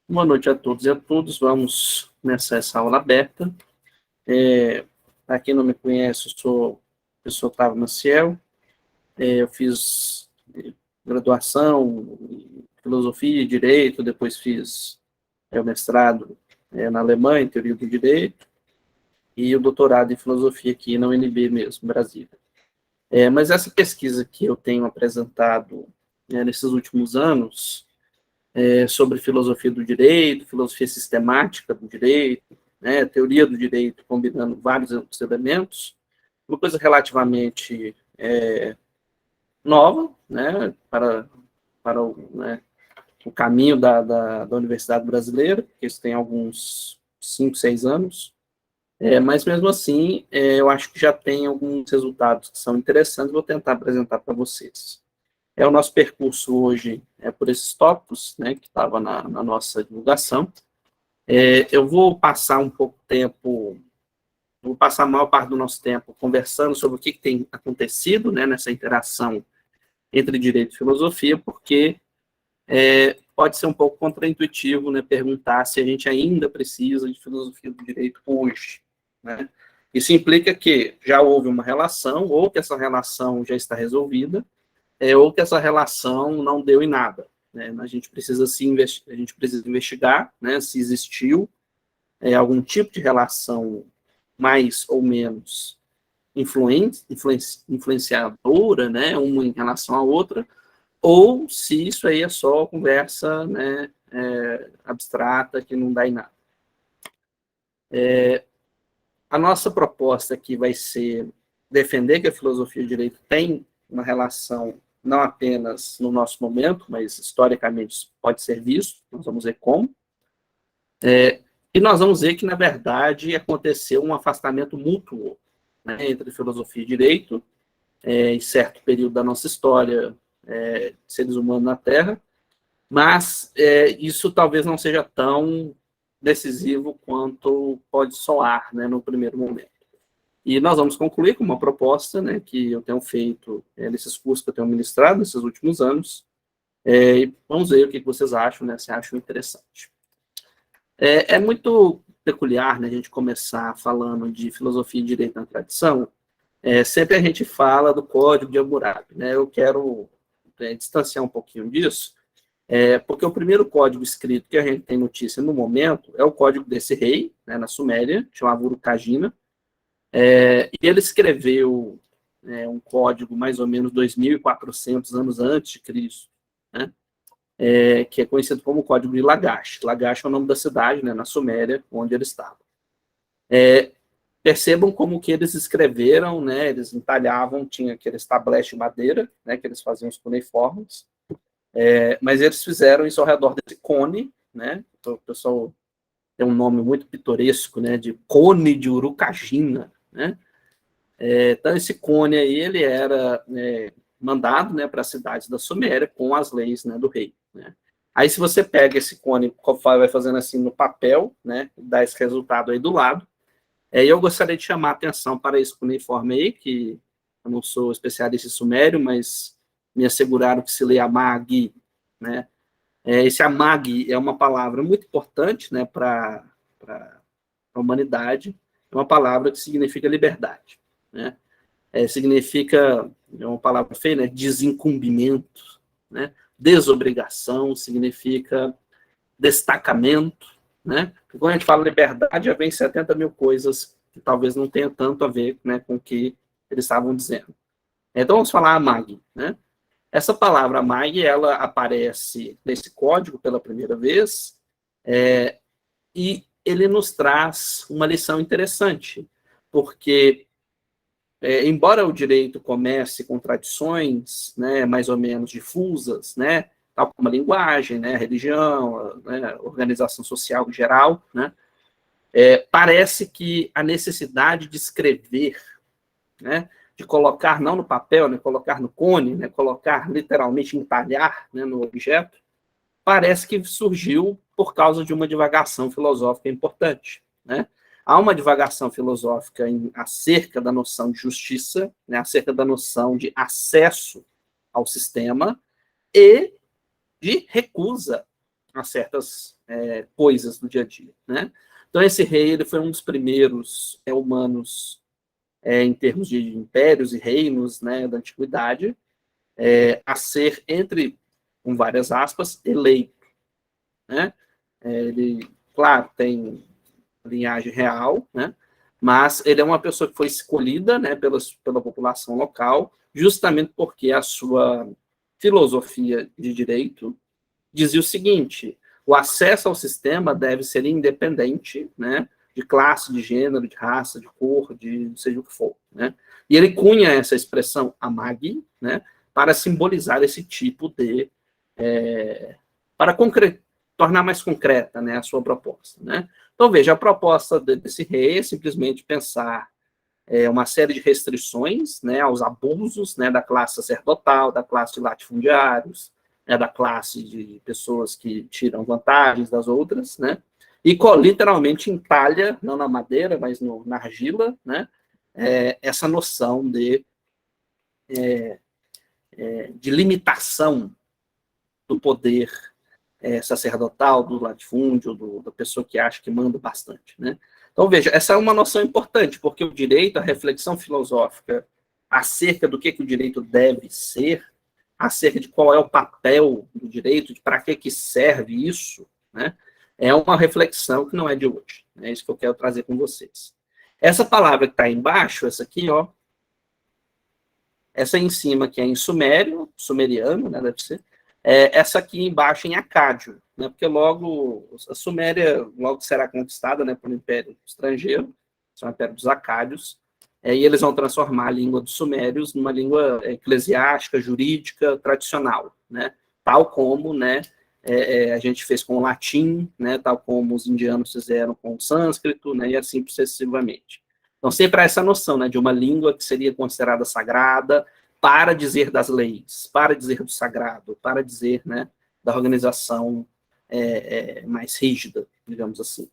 Boa noite a todos e a todas. Vamos começar essa aula aberta. Para quem não me conhece, eu sou o professor Otávio Maciel. Eu fiz graduação em filosofia e direito, depois fiz o mestrado na Alemanha, em teoria do direito, e o doutorado em filosofia aqui na UNB mesmo, Brasília. Mas essa pesquisa que eu tenho apresentado nesses últimos anos, sobre filosofia do direito, filosofia sistemática do direito, né, teoria do direito, combinando vários outros elementos, uma coisa relativamente nova, né, para o caminho da Universidade Brasileira, que isso tem alguns 5, 6 anos, mas mesmo assim, eu acho que já tem alguns resultados que são interessantes, vou tentar apresentar para vocês. O nosso percurso hoje por esses tópicos, né, que estava na nossa divulgação. Eu vou passar um pouco tempo, vou passar a maior parte do nosso tempo conversando sobre o que tem acontecido, né, nessa interação entre direito e filosofia, porque pode ser um pouco contraintuitivo, né, perguntar se a gente ainda precisa de filosofia do direito hoje, né? Isso implica que já houve uma relação, ou que essa relação já está resolvida, ou que essa relação não deu em nada, né? A gente precisa investigar, né, se existiu algum tipo de relação mais ou menos influenciadora, né, uma em relação à outra, ou se isso aí é só conversa, né, abstrata que não dá em nada. A nossa proposta aqui vai ser defender que a filosofia do direito tem uma relação não apenas no nosso momento, mas historicamente pode ser visto, nós vamos ver como. E nós vamos ver que, na verdade, aconteceu um afastamento mútuo, né, entre filosofia e direito, em certo período da nossa história, seres humanos na Terra, mas isso talvez não seja tão decisivo quanto pode soar, né, no primeiro momento. E nós vamos concluir com uma proposta, né, que eu tenho feito nesses cursos que eu tenho ministrado nesses últimos anos, e vamos ver o que vocês acham, né, se acham interessante. É muito peculiar, né, a gente começar falando de filosofia e direito na tradição. Sempre a gente fala do Código de Hammurabi, né? Eu quero distanciar um pouquinho disso, porque o primeiro código escrito que a gente tem notícia no momento é o código desse rei, né, na Suméria, chamado Urukagina, e ele escreveu um código mais ou menos 2.400 anos antes de Cristo, né? Que é conhecido como Código de Lagash. Lagash é o nome da cidade, né, na Suméria, onde ele estava. Percebam como que eles escreveram, né, eles entalhavam, tinha aqueles tablete de madeira, né, que eles faziam os cuneiformes, mas eles fizeram isso ao redor desse cone, né, então, o pessoal tem um nome muito pitoresco, né, de Cone de Urukagina, né. Então, esse cone aí, ele era mandado, né, para as cidades da Suméria com as leis, né, do rei, né. Aí, se você pega esse cone, vai fazendo assim no papel, né, dá esse resultado aí do lado. Eu gostaria de chamar a atenção para esse cuneiforme aí, que eu não sou especialista em sumério, mas me asseguraram que se lê Amag, né. Esse Amag é uma palavra muito importante, né, para a humanidade, é uma palavra que significa liberdade, né. Significa, é uma palavra feia, né, desincumbimento, né, desobrigação, significa destacamento, né? Porque quando a gente fala liberdade, já vem 70 mil coisas que talvez não tenha tanto a ver, né, com o que eles estavam dizendo. Então, vamos falar Amag, né? Essa palavra Amag, ela aparece nesse código pela primeira vez, e ele nos traz uma lição interessante, porque embora o direito comece com tradições, né, mais ou menos difusas, né, tal como a linguagem, né, a religião, né, a organização social em geral, né, parece que a necessidade de escrever, né, de colocar não no papel, né, colocar no cone, né, colocar literalmente, entalhar, né, no objeto, parece que surgiu por causa de uma divagação filosófica importante, né? Há uma divagação filosófica acerca da noção de justiça, né, acerca da noção de acesso ao sistema e de recusa a certas coisas do dia a dia, né? Então, esse rei ele foi um dos primeiros humanos em termos de impérios e reinos, né, da antiguidade, a ser, com várias aspas, eleito, né? Ele, claro, tem linhagem real, né? Mas ele é uma pessoa que foi escolhida, né, pela população local, justamente porque a sua filosofia de direito dizia o seguinte: o acesso ao sistema deve ser independente, né, de classe, de gênero, de raça, de cor, de seja o que for, né? E ele cunha essa expressão amagi, né, para simbolizar esse tipo de para tornar mais concreta, né, a sua proposta, né? Então veja, a proposta desse rei é simplesmente pensar uma série de restrições, né, aos abusos, né, da classe sacerdotal, da classe de latifundiários, né, da classe de pessoas que tiram vantagens das outras, né, e literalmente entalha, não na madeira, mas na argila, né, essa noção de limitação do poder sacerdotal, do latifúndio, da pessoa que acha que manda bastante, né. Então, veja, essa é uma noção importante, porque o direito, a reflexão filosófica acerca do que o direito deve ser, acerca de qual é o papel do direito, de para que serve isso, né, é uma reflexão que não é de hoje. É isso que eu quero trazer com vocês. Essa palavra que está embaixo, essa aqui, ó, essa em cima que é em sumério, sumeriano, né, deve ser, essa aqui embaixo em acádio, né, porque logo a Suméria logo será conquistada, né, pelo Império Estrangeiro, são o Império dos Acádios, e eles vão transformar a língua dos sumérios numa língua eclesiástica, jurídica, tradicional, né, tal como, né, a gente fez com o latim, né, tal como os indianos fizeram com o sânscrito, né, e assim sucessivamente. Então, sempre há essa noção, né, de uma língua que seria considerada sagrada, para dizer das leis, para dizer do sagrado, para dizer, né, da organização mais rígida, digamos assim.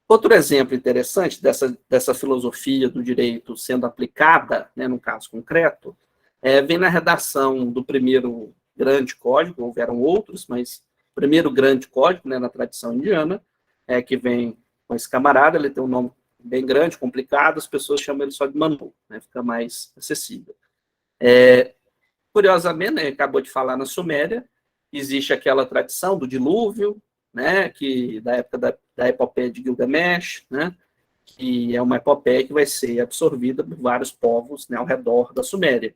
Outro exemplo interessante dessa filosofia do direito sendo aplicada, né, no caso concreto, vem na redação do primeiro grande código, houveram outros, mas o primeiro grande código, né, na tradição indiana, que vem com esse camarada, ele tem um nome bem grande, complicado, as pessoas chamam ele só de Manu, né, fica mais acessível. Curiosamente, né, acabou de falar na Suméria, existe aquela tradição do dilúvio, né, que da época da epopeia de Gilgamesh, né, que é uma epopeia que vai ser absorvida por vários povos, né, ao redor da Suméria.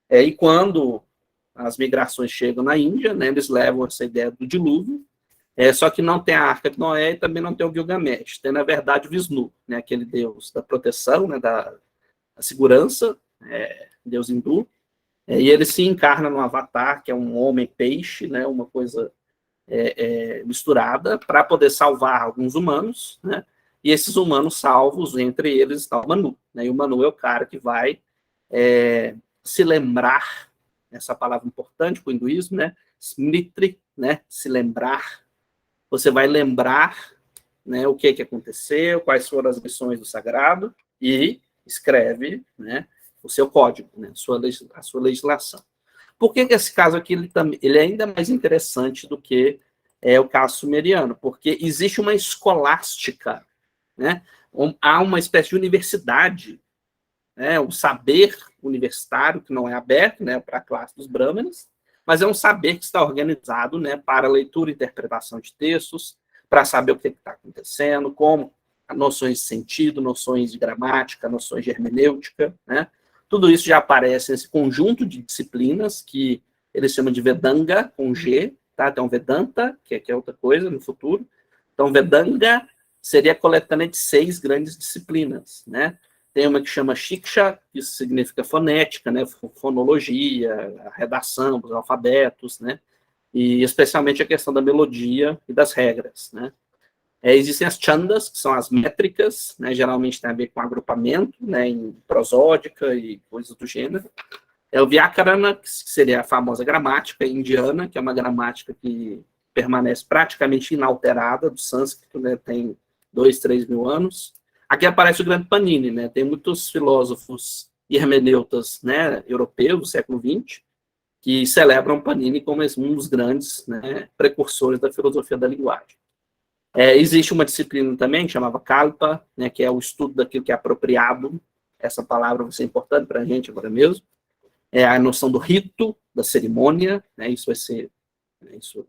E quando as migrações chegam na Índia, né, eles levam essa ideia do dilúvio, só que não tem a Arca de Noé e também não tem o Gilgamesh. Tem, na verdade, o Vishnu, né, aquele deus da proteção, né, da segurança, deus hindu, e ele se encarna no Avatar, que é um homem-peixe, né, uma coisa misturada, para poder salvar alguns humanos, né, e esses humanos salvos, entre eles está o Manu, né, e o Manu é o cara que vai se lembrar, essa palavra importante para o hinduísmo, né, smriti, né, se lembrar. Você vai lembrar, né, o que aconteceu, quais foram as lições do sagrado, e escreve, né, o seu código, né, a sua legislação. Por que esse caso aqui ele é ainda mais interessante do que o caso sumeriano? Porque existe uma escolástica, né, há uma espécie de universidade, né, um saber universitário que não é aberto, né, para a classe dos brahmanes, mas é um saber que está organizado, né, para leitura e interpretação de textos, para saber o que está acontecendo, como noções de sentido, noções de gramática, noções de hermenêutica, né? Tudo isso já aparece nesse conjunto de disciplinas que eles chamam de Vedanga, com G, tá? Então, Vedanta, que é outra coisa no futuro. Então, Vedanga seria a coletânea de 6 grandes disciplinas, né? Tem uma que chama Shiksha, que significa fonética, né? Fonologia, a redação, os alfabetos, né? E especialmente a questão da melodia e das regras, né? Existem as chandas, que são as métricas, né? Geralmente tem a ver com agrupamento, né? Em prosódica e coisas do gênero. O Vyakarana, que seria a famosa gramática indiana, que é uma gramática que permanece praticamente inalterada do sânscrito, né? Tem 2, 3 mil anos. Aqui aparece o grande Panini, né? Tem muitos filósofos e hermeneutas, né, europeus do século XX, que celebram Panini como um dos grandes, né, precursores da filosofia da linguagem. Existe uma disciplina também que chamava Kalpa, né, que é o estudo daquilo que é apropriado. Essa palavra vai ser importante para a gente agora mesmo. É a noção do rito, da cerimônia, né, isso vai ser isso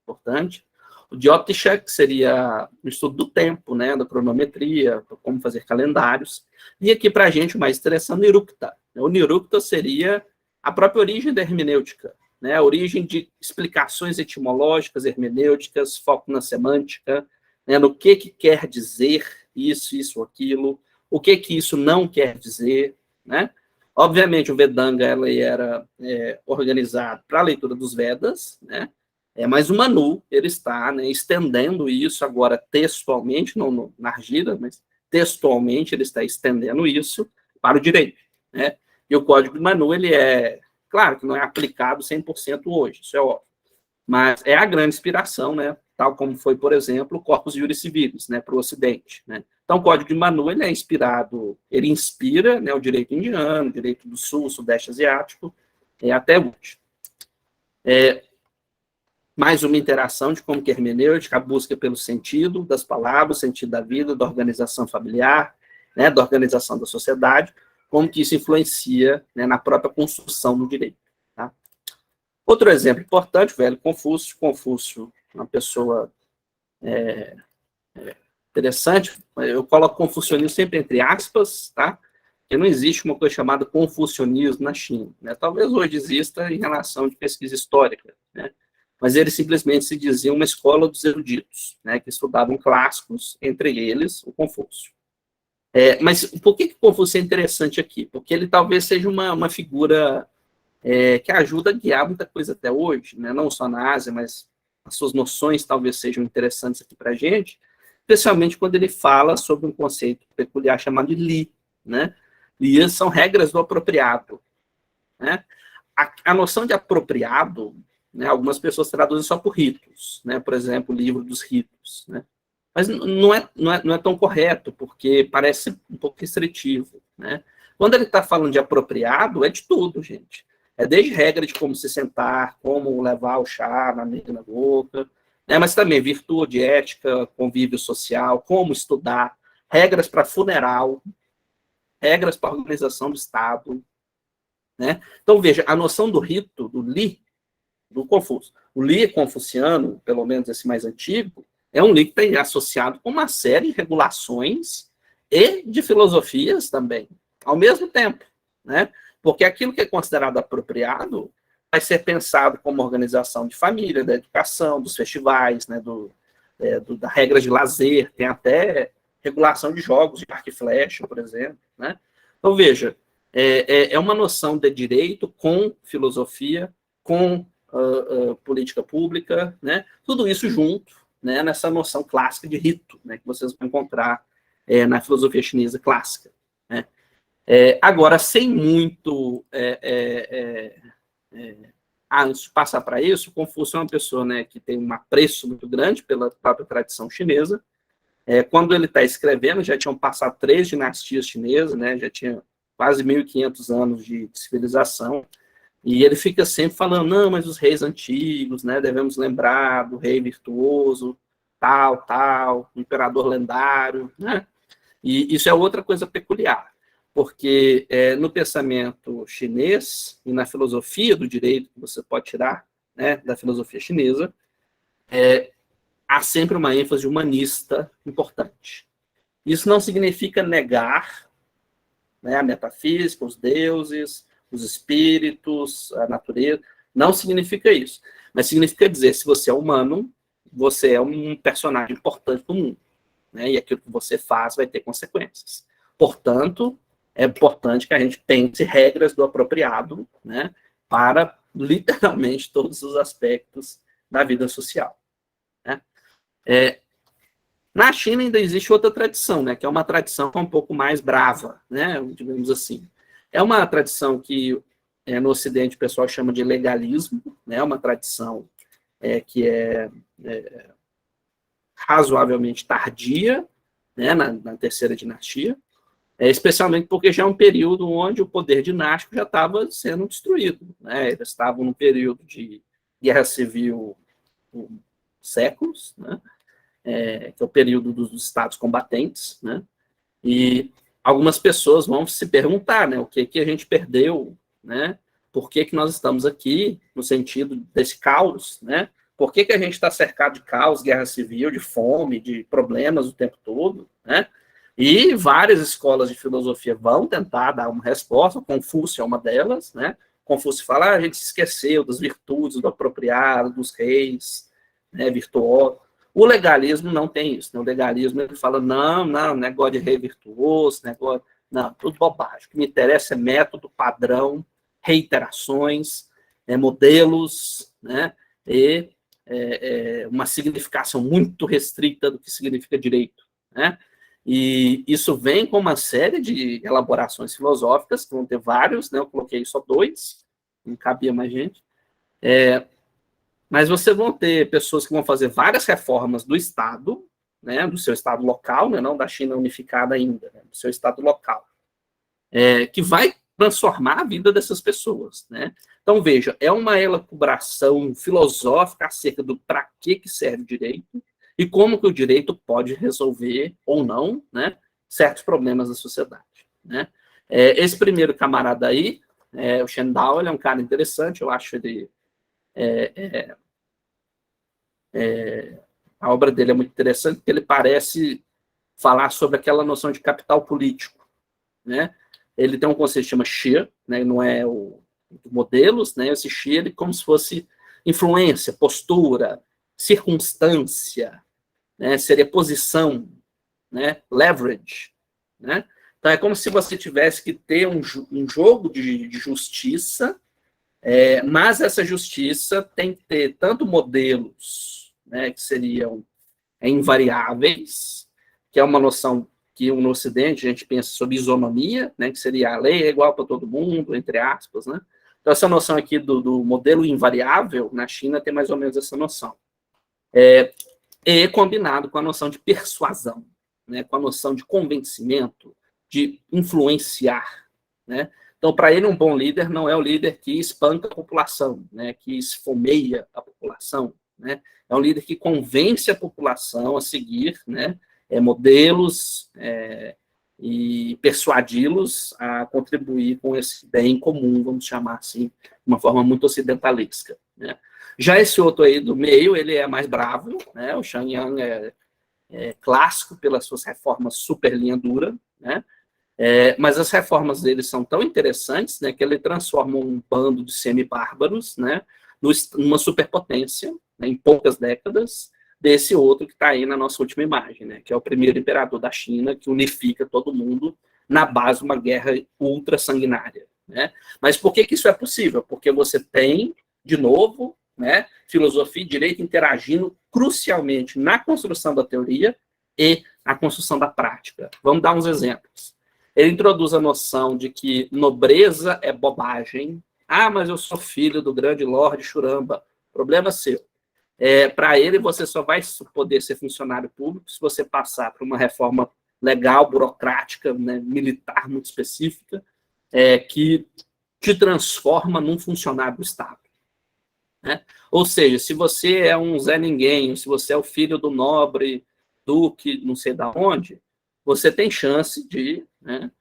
importante. O Jyotisha, que seria o estudo do tempo, né, da cronometria, como fazer calendários. E aqui para a gente o mais interessante, o Nirukta. O Nirukta seria a própria origem da hermenêutica, né, a origem de explicações etimológicas, hermenêuticas, foco na semântica, né, no que quer dizer isso, aquilo, o que isso não quer dizer, né? Obviamente, o Vedanga ela era organizado para a leitura dos Vedas, né? Mas o Manu ele está, né, estendendo isso agora textualmente, não no Nargila, mas textualmente ele está estendendo isso para o direito, né? E o Código de Manu, ele claro que não é aplicado 100% hoje, isso é óbvio, mas é a grande inspiração, né? Tal como foi, por exemplo, o Corpus Juris Civilis, né, para o Ocidente, né? Então, o Código de Manu, ele é inspirado, ele inspira, né, o direito indiano, o direito do Sul, Sudeste Asiático, até hoje. Mais uma interação de como que a hermenêutica, a busca pelo sentido das palavras, o sentido da vida, da organização familiar, né, da organização da sociedade, como que isso influencia, né, na própria construção do direito. Tá? Outro exemplo importante, o velho Confúcio. Confúcio, uma pessoa interessante, eu coloco confucionismo sempre entre aspas, tá? Porque não existe uma coisa chamada confucionismo na China, né? Talvez hoje exista em relação de pesquisa histórica, né? Mas eles simplesmente se diziam uma escola dos eruditos, né? Que estudavam clássicos, entre eles o Confúcio. Mas por que Confúcio é interessante aqui? Porque ele talvez seja uma figura que ajuda a guiar muita coisa até hoje, né? Não só na Ásia, mas as suas noções talvez sejam interessantes aqui para a gente, especialmente quando ele fala sobre um conceito peculiar chamado de Li, né? Li são regras do apropriado, né? A noção de apropriado, né, algumas pessoas traduzem só por ritos, né? Por exemplo, o livro dos ritos, né? Mas não é tão correto, porque parece um pouco restritivo, né? Quando ele está falando de apropriado, é de tudo, gente. É desde regra de como se sentar, como levar o chá na boca, né? Mas também virtude, ética, convívio social, como estudar, regras para funeral, regras para organização do Estado, né? Então, veja, a noção do rito, do Li, do Confúcio. O Li confuciano, pelo menos esse mais antigo, é um Li que está associado com uma série de regulações e de filosofias também, ao mesmo tempo, né? Porque aquilo que é considerado apropriado vai ser pensado como organização de família, da educação, dos festivais, né? Da regra de lazer, tem até regulação de jogos de arco e flecha, por exemplo, né? Então, veja, é uma noção de direito com filosofia, com política pública, né? Tudo isso junto, né, nessa noção clássica de rito, né, que vocês vão encontrar na filosofia chinesa clássica. Né? Agora, sem muito... antes de passar para isso, Confúcio é uma pessoa, né, que tem um apreço muito grande pela própria tradição chinesa. Quando ele está escrevendo, já tinham passado 3 dinastias chinesas, né, já tinha quase 1.500 anos de civilização, e ele fica sempre falando, não, mas os reis antigos, né, devemos lembrar do rei virtuoso, tal, imperador lendário, né? E isso é outra coisa peculiar, porque no pensamento chinês e na filosofia do direito que você pode tirar, né, da filosofia chinesa, há sempre uma ênfase humanista importante. Isso não significa negar, né, a metafísica, os deuses, os espíritos, a natureza. Não significa isso. Mas significa dizer, se você é humano, você é um personagem importante do mundo. Né, e aquilo que você faz vai ter consequências. Portanto, é importante que a gente pense regras do apropriado, né, para literalmente todos os aspectos da vida social. Né? Na China ainda existe outra tradição, né, que é uma tradição um pouco mais brava, né, digamos assim. É uma tradição que no Ocidente o pessoal chama de legalismo, né, uma tradição que é razoavelmente tardia, né, na terceira dinastia, especialmente porque já é um período onde o poder dinástico já estava sendo destruído, né? Eles estavam num período de guerra civil por séculos, né? Que é o período dos estados combatentes, né? E algumas pessoas vão se perguntar, né? O que a gente perdeu, né? Por que nós estamos aqui, no sentido desse caos, né? Por que a gente está cercado de caos, guerra civil, de fome, de problemas o tempo todo, né? E várias escolas de filosofia vão tentar dar uma resposta. Confúcio é uma delas, né? Confúcio fala, a gente se esqueceu das virtudes, do apropriado, dos reis, né, virtuosos. O legalismo não tem isso, né? O legalismo ele fala, não, negócio de rei virtuoso, negócio... Não, tudo bobagem. O que me interessa é método, padrão, reiterações, modelos, né? E uma significação muito restrita do que significa direito, né? E isso vem com uma série de elaborações filosóficas, que vão ter vários, né? Eu coloquei só 2, não cabia mais gente. Mas você vão ter pessoas que vão fazer várias reformas do Estado, né? Do seu Estado local, né? Não da China unificada ainda, né? Do seu Estado local, que vai transformar a vida dessas pessoas, né? Então, veja, é uma elaboração filosófica acerca do para que serve o direito, e como que o direito pode resolver, ou não, né, certos problemas da sociedade, né? Esse primeiro camarada aí, o Shendao, ele é um cara interessante, eu acho ele... a obra dele é muito interessante, porque ele parece falar sobre aquela noção de capital político, né? Ele tem um conceito que chama Xie, né, não é o modelos, né? Esse Xie, ele como se fosse influência, postura, circunstância, né? Seria posição, né? Leverage, né? Então é como se você tivesse que ter um jogo de justiça, mas essa justiça tem que ter tanto modelos, né, que seriam invariáveis, que é uma noção que no Ocidente a gente pensa sobre isonomia, né, que seria a lei é igual para todo mundo, entre aspas, né? Então, essa noção aqui do modelo invariável, na China tem mais ou menos essa noção. E combinado com a noção de persuasão, né, com a noção de convencimento, de influenciar, né? Então, para ele, um bom líder não é o líder que espanca a população, né, que esfomeia a população, né? É um líder que convence a população a seguir, né, modelos e persuadi-los a contribuir com esse bem comum, vamos chamar assim, de uma forma muito ocidentalesca, né? Já esse outro aí do meio, ele é mais bravo, né? O Shang Yang é clássico pelas suas reformas super linha dura, né? Mas as reformas dele são tão interessantes, né, que ele transforma um bando de semi-bárbaros, né, numa superpotência, né, em poucas décadas, desse outro que está aí na nossa última imagem, né, que é o primeiro imperador da China, que unifica todo mundo na base de uma guerra ultra sanguinária, né? Mas por que isso é possível? Porque você tem, de novo, né, filosofia e direito interagindo crucialmente na construção da teoria e na construção da prática. Vamos dar uns exemplos. Ele introduz a noção de que nobreza é bobagem. Ah, mas eu sou filho do grande Lorde Churamba. Problema seu. Para ele, você só vai poder ser funcionário público se você passar por uma reforma legal, burocrática, né, militar muito específica, que te transforma num funcionário do Estado, né? Ou seja, se você é um Zé Ninguém, se você é o filho do nobre duque, não sei da onde, você tem chance de, né,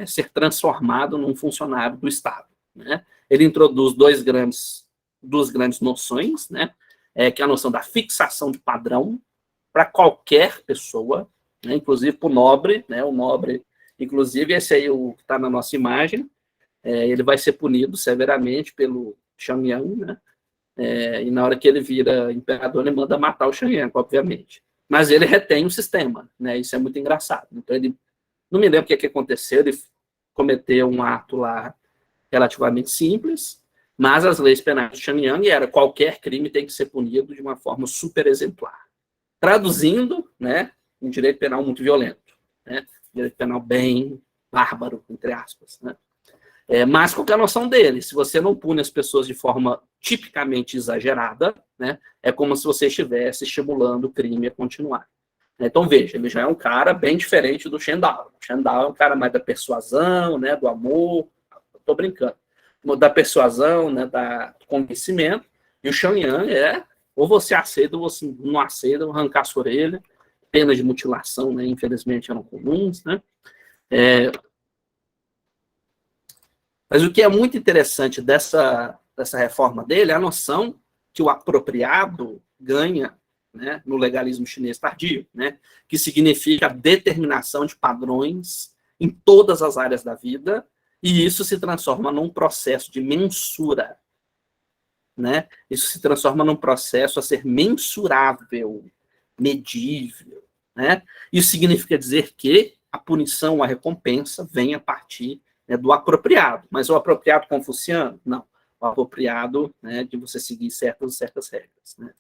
ser transformado num funcionário do Estado, né? Ele introduz duas grandes noções, né? Que é a noção da fixação de padrão para qualquer pessoa, né? Inclusive para o nobre, né? O nobre, inclusive, esse aí o que está na nossa imagem, ele vai ser punido severamente pelo Xiangyang, né? E na hora que ele vira imperador, ele manda matar o Xiangyang, obviamente. Mas ele retém o sistema, né? Isso é muito engraçado. Então, ele não me lembro o que aconteceu, ele cometeu um ato lá relativamente simples, mas as leis penais de Xiangyang era qualquer crime tem que ser punido de uma forma super exemplar. Traduzindo, né, um direito penal muito violento, né? Direito penal bem bárbaro, entre aspas, né? Mas qual é a noção dele? Se você não pune as pessoas de forma tipicamente exagerada, né, é como se você estivesse estimulando o crime a continuar. Então, veja, ele já é um cara bem diferente do Shendao. O Shendao é um cara mais da persuasão, né, do amor, estou brincando, da persuasão, né, do convencimento, e o Xiangyang ou você aceita ou você não aceita, arrancar sua orelha, penas de mutilação, né, infelizmente eram comuns, né. Mas o que é muito interessante dessa reforma dele é a noção que o apropriado ganha, né, no legalismo chinês tardio, né, que significa a determinação de padrões em todas as áreas da vida, e isso se transforma num processo de mensura, né? Isso se transforma num processo a ser mensurável, medível, né? Isso significa dizer que a punição, a recompensa, vem a partir, né, do apropriado. Mas o apropriado confuciano? Não. O apropriado, né, de você seguir certas regras, né?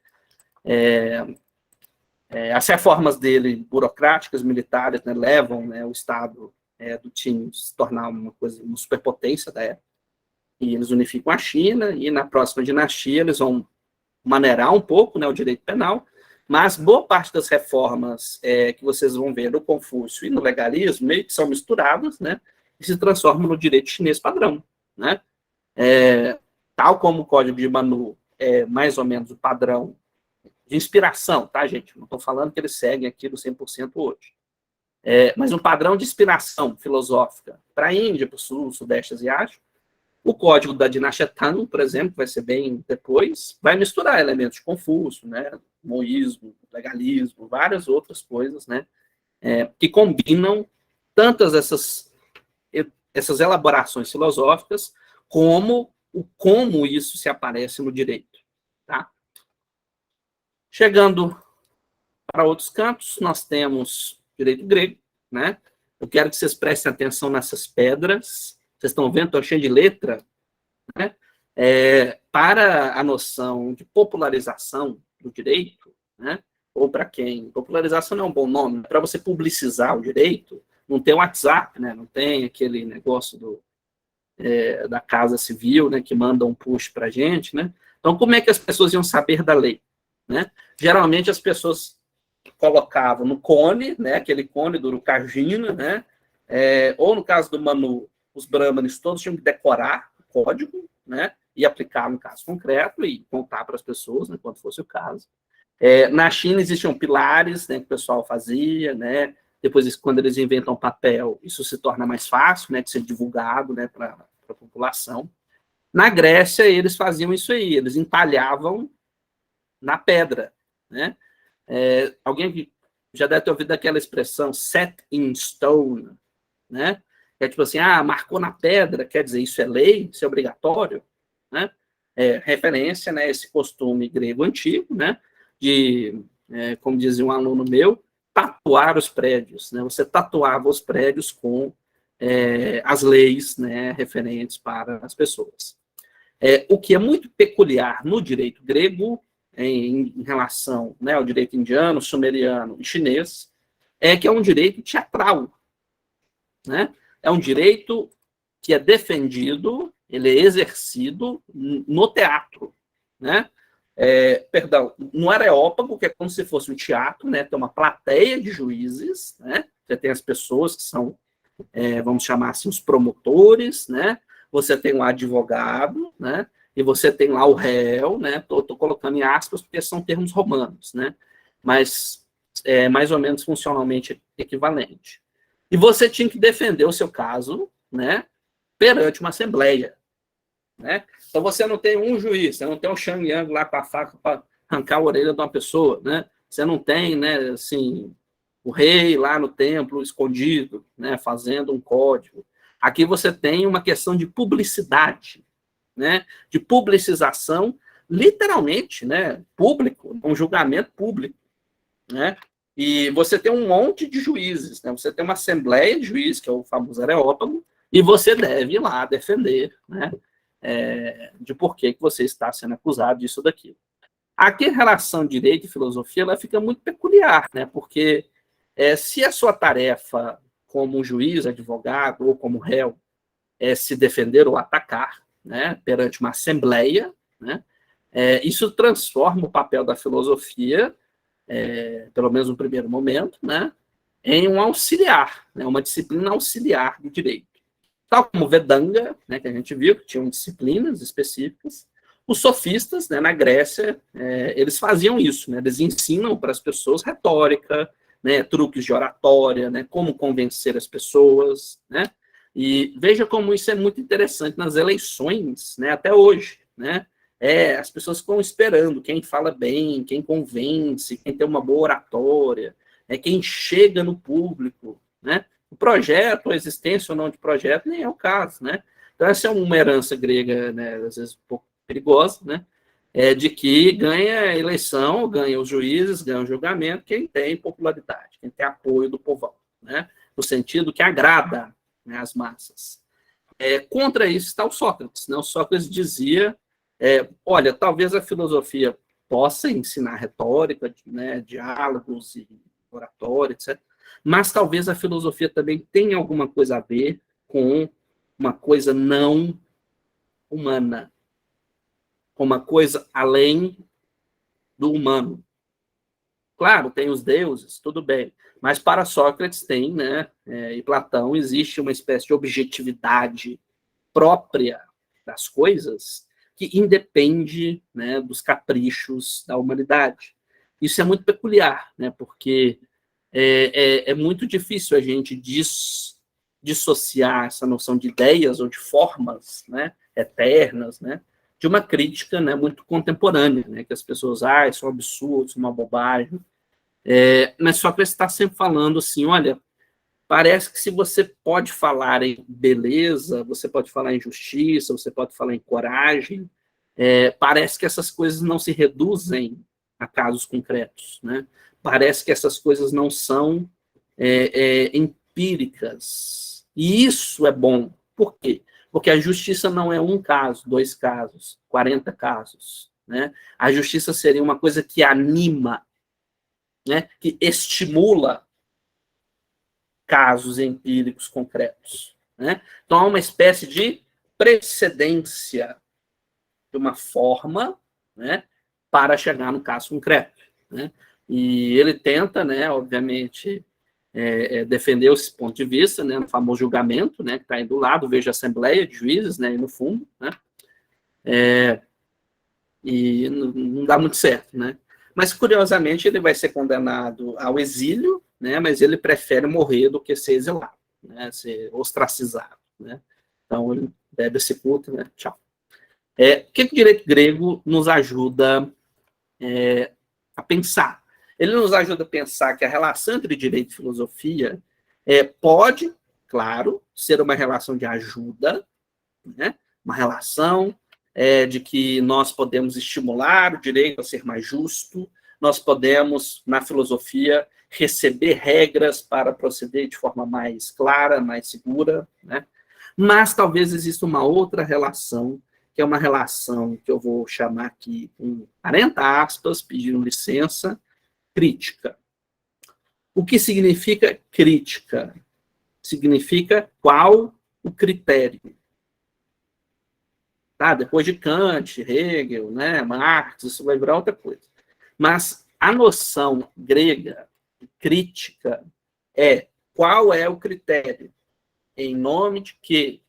As reformas dele, burocráticas, militares, né, levam, né, o Estado do Qin se tornar uma superpotência da época. E eles unificam a China, e na próxima dinastia eles vão maneirar um pouco, né, o direito penal, mas boa parte das reformas que vocês vão ver no Confúcio e no legalismo meio que são misturadas, né, e se transformam no direito chinês padrão, né? Tal como o Código de Manu é mais ou menos o padrão de inspiração, tá, gente? Não estou falando que eles seguem aquilo 100% hoje. Mas um padrão de inspiração filosófica para a Índia, para o Sul, Sudeste Asiático. O Código da dinastia Tang, por exemplo, que vai ser bem depois, vai misturar elementos de Confúcio, né, moísmo, legalismo, várias outras coisas, né, que combinam tantas essas elaborações filosóficas como isso se aparece no direito. Tá? Chegando para outros cantos, nós temos direito grego, né? Eu quero que vocês prestem atenção nessas pedras. Vocês estão vendo? Estou cheio de letra, né? Para a noção de popularização do direito, né? Ou para quem? Popularização não é um bom nome. Para você publicizar o direito, não tem WhatsApp, né? Não tem aquele negócio da Casa Civil, né? Que manda um push para a gente, né? Então, como é que as pessoas iam saber da lei, né? Geralmente, as pessoas colocavam no cone, né? Aquele cone do Urukagina, né? Ou no caso do Manu, os brahmanes todos tinham que decorar o código, né, e aplicar no caso concreto e contar para as pessoas, né, quando fosse o caso. Na China existiam pilares, né, que o pessoal fazia, né, depois quando eles inventam papel, isso se torna mais fácil, né, de ser divulgado, né, para a população. Na Grécia eles faziam isso aí, eles entalhavam na pedra, né. Alguém já deve ter ouvido aquela expressão set in stone, né? É tipo assim, marcou na pedra, quer dizer, isso é lei, isso é obrigatório, né? Referência, né, esse costume grego antigo, né, de, como dizia um aluno meu, tatuar os prédios, né? Você tatuava os prédios com as leis, né, referentes para as pessoas. O que é muito peculiar no direito grego, em relação, né, ao direito indiano, sumeriano e chinês, é que é um direito teatral, né? É um direito que é defendido, ele é exercido no teatro, né? Perdão, no Areópago, que é como se fosse um teatro, né? Tem uma plateia de juízes, né? Você tem as pessoas que são, vamos chamar assim, os promotores, né? Você tem um advogado, né? E você tem lá o réu, né? Tô colocando em aspas porque são termos romanos, né? Mas é mais ou menos funcionalmente equivalente. E você tinha que defender o seu caso, né, perante uma assembleia, né? Então você não tem um juiz, você não tem um Xiangyang lá com a faca para arrancar a orelha de uma pessoa, né? Você não tem, né, assim, o rei lá no templo escondido, né, fazendo um código. Aqui você tem uma questão de publicidade, né, de publicização, literalmente, né, público, um julgamento público, né? E você tem um monte de juízes, né? Você tem uma assembleia de juízes, que é o famoso Areópago, e você deve ir lá defender, né, de por que você está sendo acusado disso ou daquilo. Aqui, a relação direito e filosofia, ela fica muito peculiar, né? Porque se a sua tarefa como juiz, advogado ou como réu é se defender ou atacar, né, perante uma assembleia, né, isso transforma o papel da filosofia pelo menos no primeiro momento, né, em um auxiliar, né, uma disciplina auxiliar do direito. Tal como Vedanga, né, que a gente viu, que tinham disciplinas específicas, os sofistas, né, na Grécia, eles faziam isso, né, eles ensinam para as pessoas retórica, né, truques de oratória, né, como convencer as pessoas, né, e veja como isso é muito interessante nas eleições, né, até hoje, né, as pessoas ficam esperando quem fala bem, quem convence, quem tem uma boa oratória, quem chega no público, né, o projeto, a existência ou não de projeto, nem é o caso, né, então essa é uma herança grega, né, às vezes um pouco perigosa, né, de que ganha a eleição, ganha os juízes, ganha o julgamento, quem tem popularidade, quem tem apoio do povão, né, no sentido que agrada, né, as massas. Contra isso está o Sócrates, né, o Sócrates dizia, olha, talvez a filosofia possa ensinar retórica, né, diálogos e oratória, etc., mas talvez a filosofia também tenha alguma coisa a ver com uma coisa não humana, com uma coisa além do humano. Claro, tem os deuses, tudo bem, mas para Sócrates tem, né, e Platão, existe uma espécie de objetividade própria das coisas que independe, né, dos caprichos da humanidade. Isso é muito peculiar, né, porque é muito difícil a gente dissociar essa noção de ideias ou de formas, né, eternas, né, de uma crítica, né, muito contemporânea, né, que as pessoas, isso é um absurdo, isso é uma bobagem. Mas Sócrates está sempre falando assim, olha, parece que se você pode falar em beleza, você pode falar em justiça, você pode falar em coragem, parece que essas coisas não se reduzem a casos concretos, né? Parece que essas coisas não são empíricas. E isso é bom. Por quê? Porque a justiça não é um caso, 2 casos, 40 casos, né? A justiça seria uma coisa que anima, né? Que estimula casos empíricos concretos, né? Então, há uma espécie de precedência de uma forma, né, para chegar no caso concreto, né? E ele tenta, né, obviamente, defender esse ponto de vista, né, no famoso julgamento, né, que está aí do lado, veja a Assembleia de Juízes, né, aí no fundo, né? E não dá muito certo, né? Mas, curiosamente, ele vai ser condenado ao exílio, né, mas ele prefere morrer do que ser exilado, né, ser ostracizado, né? Então, ele bebe esse culto, né? Tchau. O que o direito grego nos ajuda a pensar? Ele nos ajuda a pensar que a relação entre direito e filosofia pode, claro, ser uma relação de ajuda, né? Uma relação de que nós podemos estimular o direito a ser mais justo, nós podemos, na filosofia, receber regras para proceder de forma mais clara, mais segura, né? Mas talvez exista uma outra relação, que é uma relação que eu vou chamar aqui com 40 aspas, pedindo licença, crítica. O que significa crítica? Significa qual o critério. Tá? Depois de Kant, Hegel, né, Marx, isso vai virar outra coisa. Mas a noção grega de crítica é qual é o critério? Em nome de quê?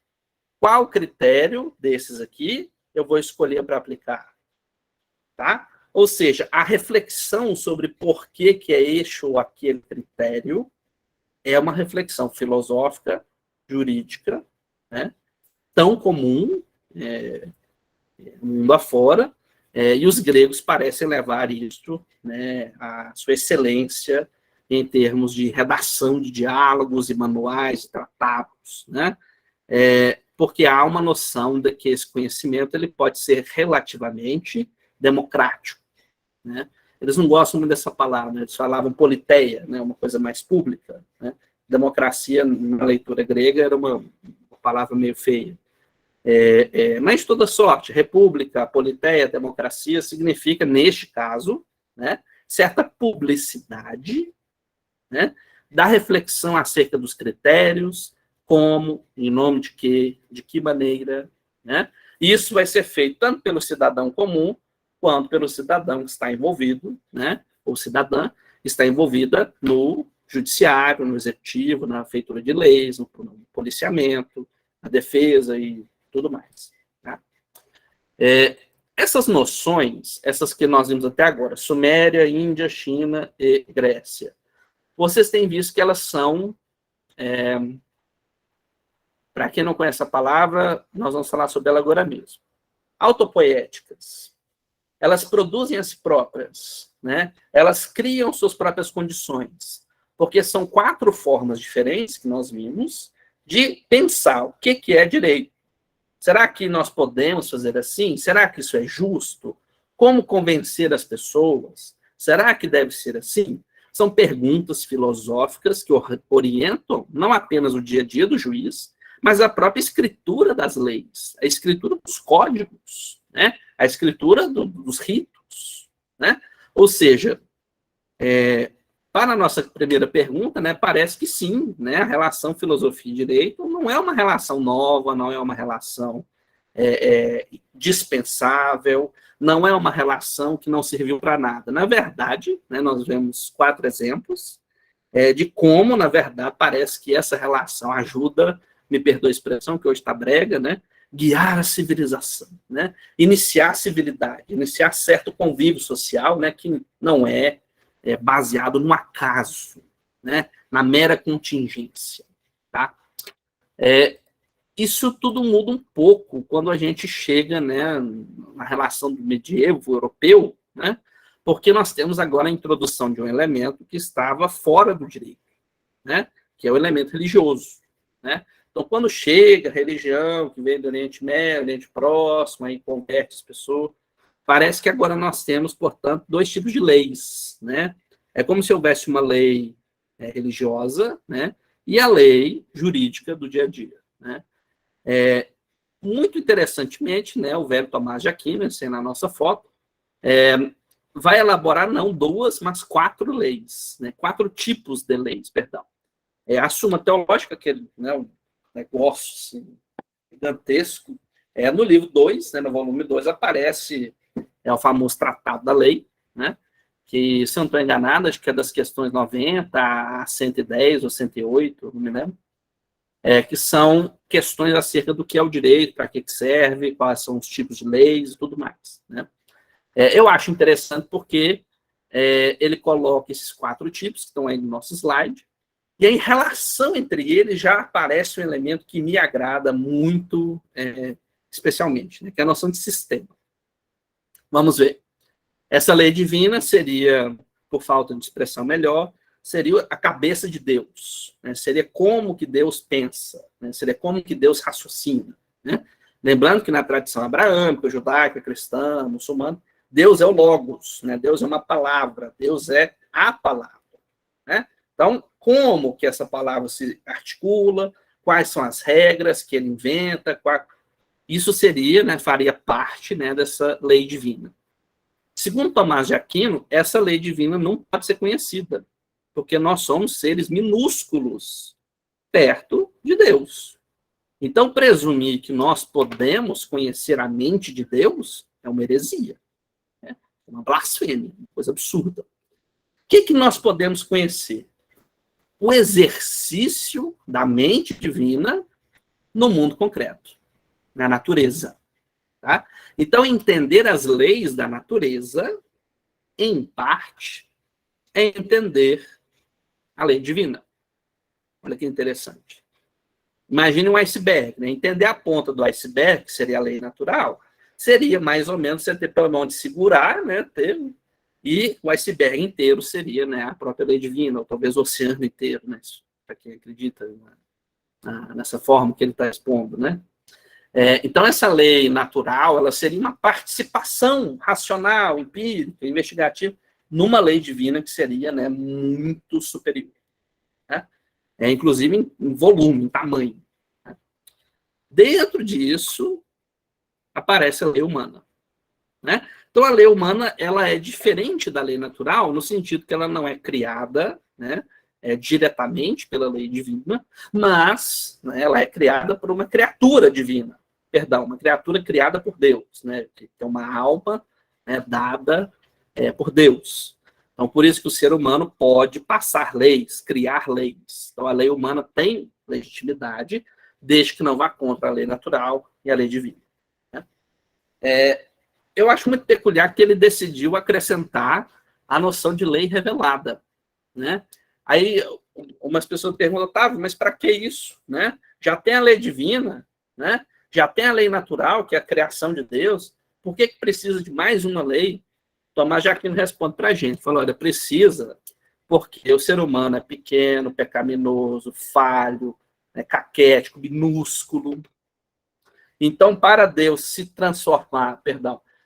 Qual critério desses aqui eu vou escolher para aplicar? Tá? Ou seja, a reflexão sobre por que é este ou aquele critério é uma reflexão filosófica, jurídica, né, tão comum mundo afora, e os gregos parecem levar isso, né, à sua excelência em termos de redação de diálogos e manuais, tratados, né? Porque há uma noção de que esse conhecimento ele pode ser relativamente democrático, né? Eles não gostam muito dessa palavra, né? Eles falavam politeia, né? Uma coisa mais pública, né? Democracia, na leitura grega, era uma palavra meio feia. Mas de toda sorte, república, politeia, democracia, significa, neste caso, né, certa publicidade, né, da reflexão acerca dos critérios, como, em nome de quê, de que maneira, né? Isso vai ser feito tanto pelo cidadão comum, quanto pelo cidadão que está envolvido, né, ou cidadã, está envolvida no judiciário, no executivo, na feitura de leis, no policiamento, na defesa e tudo mais. Tá? Essas noções, essas que nós vimos até agora, Suméria, Índia, China e Grécia, vocês têm visto que elas são, para quem não conhece a palavra, nós vamos falar sobre ela agora mesmo. Autopoéticas. Elas produzem a si próprias, né? Elas criam suas próprias condições, porque são 4 formas diferentes que nós vimos de pensar o que é direito. Será que nós podemos fazer assim? Será que isso é justo? Como convencer as pessoas? Será que deve ser assim? São perguntas filosóficas que orientam não apenas o dia a dia do juiz, mas a própria escritura das leis, a escritura dos códigos, né? A escritura dos ritos. Né? Ou seja, para a nossa primeira pergunta, né, parece que sim, né, a relação filosofia e direito não é uma relação nova, não é uma relação dispensável, não é uma relação que não serviu para nada. Na verdade, né, nós vemos 4 exemplos de como, na verdade, parece que essa relação ajuda, me perdoe a expressão, que hoje está brega, né, guiar a civilização, né, iniciar a civilidade, iniciar certo convívio social, né, que não é baseado no acaso, né, na mera contingência. Tá? Isso tudo muda um pouco quando a gente chega, né, na relação do medievo europeu, né, porque nós temos agora a introdução de um elemento que estava fora do direito, né, que é o elemento religioso. Né? Então, quando chega a religião que vem do Oriente Médio, Oriente Próximo, aí converte as pessoas, parece que agora nós temos, portanto, 2 tipos de leis. Né? É como se houvesse uma lei religiosa, né, e a lei jurídica do dia a dia. Né? Muito interessantemente, né, o velho Tomás de Aquino, esse na nossa foto, vai elaborar não 2, mas 4 leis, né, 4 tipos de leis, perdão. A Suma Teológica, que é um negócio assim, gigantesco, no livro 2, né, no volume 2, aparece o famoso Tratado da Lei, né, que, se eu não estou enganado, acho que é das questões 90 a 110 ou 108, não me lembro, que são questões acerca do que é o direito, para que serve, quais são os tipos de leis e tudo mais. Né? Eu acho interessante porque ele coloca esses 4 tipos, que estão aí no nosso slide, e em relação entre eles já aparece um elemento que me agrada muito, especialmente, né, que é a noção de sistema. Vamos ver. Essa lei divina seria, por falta de expressão melhor, seria a cabeça de Deus. Né? Seria como que Deus pensa, né? Seria como que Deus raciocina. Né? Lembrando que na tradição abraâmica, judaica, cristã, muçulmana, Deus é o Logos, né? Deus é uma palavra, Deus é a palavra. Né? Então, como que essa palavra se articula, quais são as regras que ele inventa, isso seria, né, faria parte, né, dessa lei divina. Segundo Tomás de Aquino, essa lei divina não pode ser conhecida, porque nós somos seres minúsculos perto de Deus. Então, presumir que nós podemos conhecer a mente de Deus é uma heresia, né? É uma blasfêmia, uma coisa absurda. O que nós podemos conhecer? O exercício da mente divina no mundo concreto, na natureza. Tá? Então, entender as leis da natureza, em parte, é entender a lei divina. Olha que interessante. Imagine um iceberg. Né? Entender a ponta do iceberg, que seria a lei natural, seria mais ou menos você ter pela mão de segurar, né, e o iceberg inteiro seria, né, a própria lei divina, ou talvez o oceano inteiro, né, para quem acredita nessa forma que ele está expondo. Né? Então, essa lei natural, ela seria uma participação racional, empírica, investigativa, numa lei divina que seria, né, muito superior. Né? Inclusive em volume, em tamanho. Né? Dentro disso, aparece a lei humana. Né? Então, a lei humana ela é diferente da lei natural, no sentido que ela não é criada, né, diretamente pela lei divina, mas, né, ela é criada por uma criatura divina. Perdão, uma criatura criada por Deus, né, que é uma alma, né, dada por Deus. Então, por isso que o ser humano pode passar leis, criar leis. Então, a lei humana tem legitimidade, desde que não vá contra a lei natural e a lei divina. Né? Eu acho muito peculiar que ele decidiu acrescentar a noção de lei revelada. Né? Aí, umas pessoas perguntam, Otávio, mas para que isso? Né? Já tem a lei divina, né? Já tem a lei natural, que é a criação de Deus, por que precisa de mais uma lei? Tomás de Aquino responde para a gente, falou, olha, precisa, porque o ser humano é pequeno, pecaminoso, falho, caquético, minúsculo. Então, para Deus se transformar,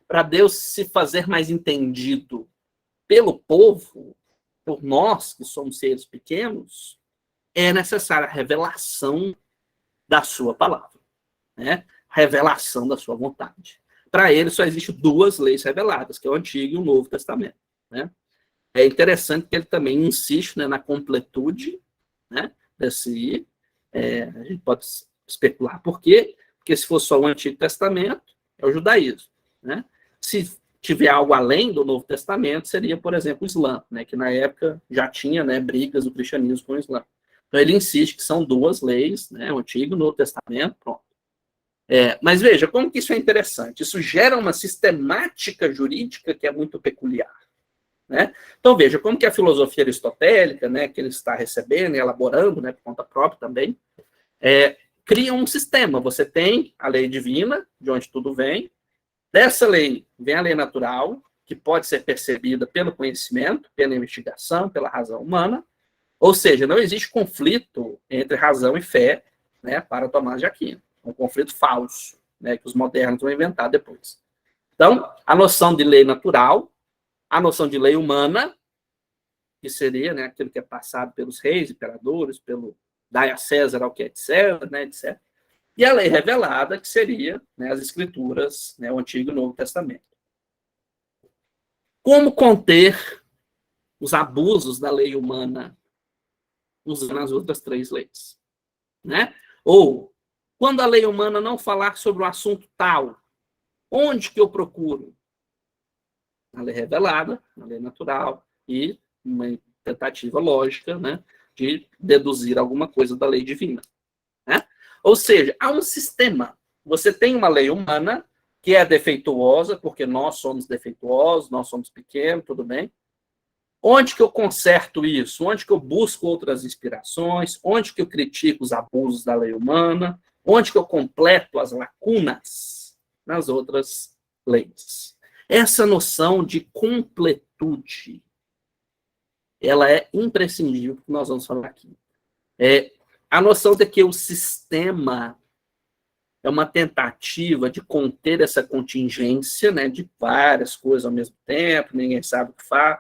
para Deus se fazer mais entendido pelo povo, por nós, que somos seres pequenos, é necessária a revelação da sua palavra, né? A revelação da sua vontade. Para ele, só existem duas leis reveladas, que é o Antigo e o Novo Testamento. Né? É interessante que ele também insiste, né, na completude, né, desse... a gente pode especular por quê, porque se for só o Antigo Testamento, é o judaísmo. Né? Se tiver algo além do Novo Testamento, seria, por exemplo, o Islã, né, que na época já tinha, né, brigas do cristianismo com o Islã. Então ele insiste que são duas leis, né, o Antigo e o Novo Testamento, pronto. Mas veja, como que isso é interessante? Isso gera uma sistemática jurídica que é muito peculiar. Né? Então veja, como que a filosofia aristotélica, né, que ele está recebendo e elaborando, né, por conta própria também, cria um sistema. Você tem a lei divina, de onde tudo vem, dessa lei vem a lei natural, que pode ser percebida pelo conhecimento, pela investigação, pela razão humana, ou seja, não existe conflito entre razão e fé, né, para Tomás de Aquino. Um conflito falso, né, que os modernos vão inventar depois. Então, a noção de lei natural, a noção de lei humana, que seria, né, aquilo que é passado pelos reis, imperadores, pelo dai a César ao que é de César, né, etc. E a lei revelada, que seria, né, as escrituras, né, o Antigo e o Novo Testamento. Como conter os abusos da lei humana usando as outras três leis? Né? Ou, quando a lei humana não falar sobre o assunto tal, onde que eu procuro? Na lei revelada, na lei natural e uma tentativa lógica, né, de deduzir alguma coisa da lei divina. Né? Ou seja, há um sistema. Você tem uma lei humana que é defeituosa, porque nós somos defeituosos, nós somos pequenos, tudo bem. Onde que eu conserto isso? Onde que eu busco outras inspirações? Onde que eu critico os abusos da lei humana? Onde que eu completo as lacunas nas outras leis? Essa noção de completude, ela é imprescindível, que nós vamos falar aqui. A noção de que o sistema é uma tentativa de conter essa contingência, né, de várias coisas ao mesmo tempo, ninguém sabe o que faz.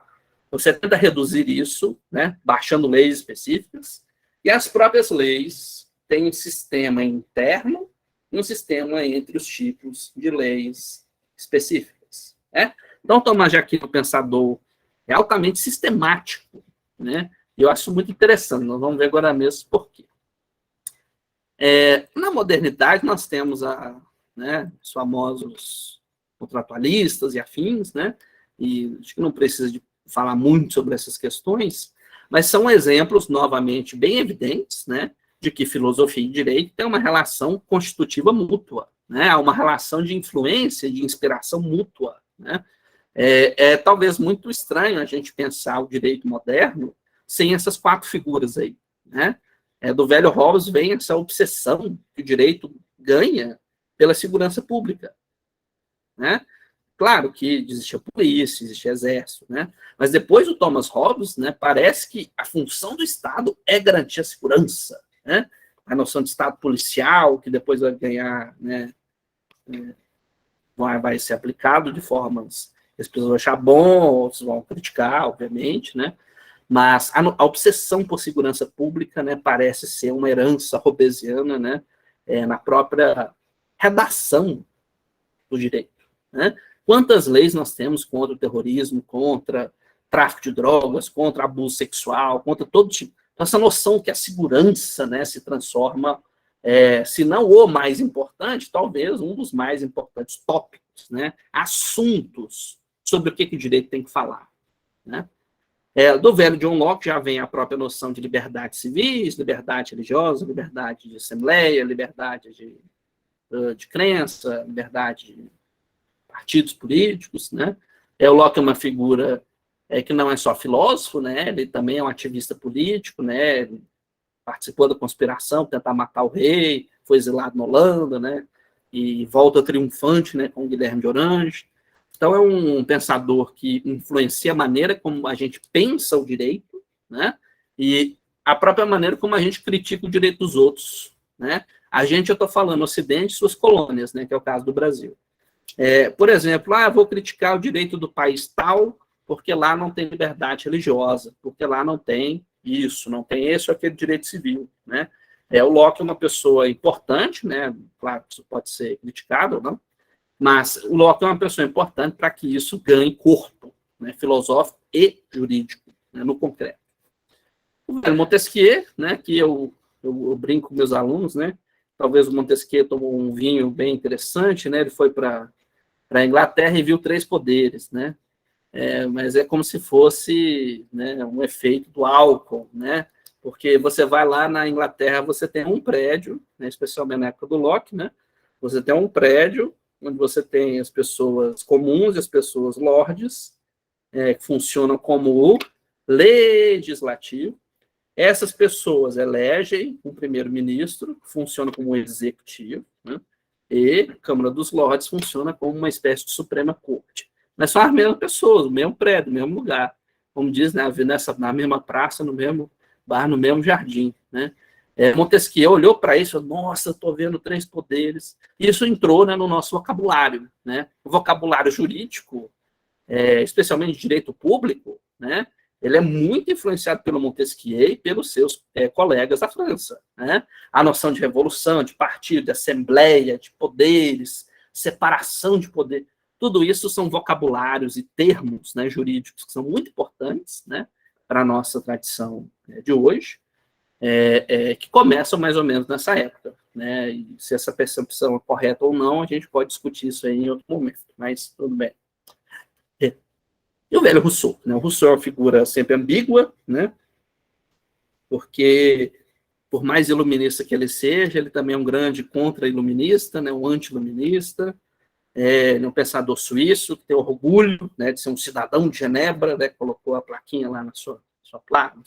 Você tenta reduzir isso, né, baixando leis específicas, e as próprias leis têm um sistema interno e um sistema entre os tipos de leis específicas. Né? Então, Tomás de Aquino, pensador, é altamente sistemático, né? E eu acho muito interessante, nós vamos ver agora mesmo por quê. Na modernidade, nós temos né, os famosos contratualistas e afins, né? E acho que não precisa de falar muito sobre essas questões, mas são exemplos, novamente, bem evidentes, né, de que filosofia e direito têm uma relação constitutiva mútua, né? Há uma relação de influência, de inspiração mútua. Né? Talvez muito estranho a gente pensar o direito moderno sem essas quatro figuras aí. Né? Do velho Hobbes vem essa obsessão que o direito ganha pela segurança pública. Né? Claro que existe a polícia, existe o exército, né? Mas depois do Thomas Hobbes, né, parece que a função do Estado é garantir a segurança. Né? A noção de Estado policial, que depois vai ganhar, né, vai ser aplicado de formas que as pessoas vão achar bom, outros vão criticar, obviamente, né? Mas a obsessão por segurança pública, né, parece ser uma herança hobbesiana, né, na própria redação do direito. Né? Quantas leis nós temos contra o terrorismo, contra tráfico de drogas, contra abuso sexual, contra todo tipo. Então, essa noção que a segurança, né, se transforma, se não o mais importante, talvez um dos mais importantes tópicos, né, assuntos sobre o que o direito tem que falar. Né? Do velho John Locke já vem a própria noção de liberdade civis, liberdade religiosa, liberdade de assembleia, liberdade de crença, liberdade de partidos políticos, né? O Locke é uma figura que não é só filósofo, né? Ele também é um ativista político, né? Ele participou da conspiração, tentar matar o rei, foi exilado na Holanda, né? E volta triunfante, né? Com Guilherme de Orange. Então, é um pensador que influencia a maneira como a gente pensa o direito, né? E a própria maneira como a gente critica o direito dos outros, né? Eu estou falando Ocidente e suas colônias, né? Que é o caso do Brasil. Por exemplo, vou criticar o direito do país tal, porque lá não tem liberdade religiosa, porque lá não tem isso, não tem esse ou aquele direito civil, né? O Locke é uma pessoa importante, né? Claro que isso pode ser criticado ou não, mas o Locke é uma pessoa importante para que isso ganhe corpo, né? Filosófico e jurídico, né? No concreto. O Montesquieu, né? Que eu brinco com meus alunos, né? Talvez o Montesquieu tomou um vinho bem interessante, né? Ele foi para a Inglaterra e viu 3 poderes, né? Mas é como se fosse, né, um efeito do álcool, né? Porque você vai lá na Inglaterra, você tem um prédio, né, especialmente na época do Locke, né? Você tem um prédio onde você tem as pessoas comuns e as pessoas lordes, que funcionam como o legislativo. Essas pessoas elegem um primeiro-ministro, que funciona como um executivo, né? E a Câmara dos Lordes funciona como uma espécie de Suprema Corte. Mas são as mesmas pessoas, o mesmo prédio, o mesmo lugar. Como diz, né, na mesma praça, no mesmo bar, no mesmo jardim, né? Montesquieu olhou para isso e falou, nossa, estou vendo 3 poderes. E isso entrou, né, no nosso vocabulário, né? O vocabulário jurídico, especialmente de direito público, né? Ele é muito influenciado pelo Montesquieu e pelos seus colegas da França, né? A noção de revolução, de partido, de assembleia, de poderes, separação de poder, tudo isso são vocabulários e termos, né, jurídicos que são muito importantes, né, para a nossa tradição de hoje, que começam mais ou menos nessa época, né? E se essa percepção é correta ou não, a gente pode discutir isso aí em outro momento, mas tudo bem. E o velho Rousseau, né? O Rousseau é uma figura sempre ambígua, né? Porque, por mais iluminista que ele seja, ele também é um grande contra-iluminista, né? Um anti-iluminista, ele é um pensador suíço, que tem orgulho, né, de ser um cidadão de Genebra, né? Colocou a plaquinha lá na sua placa,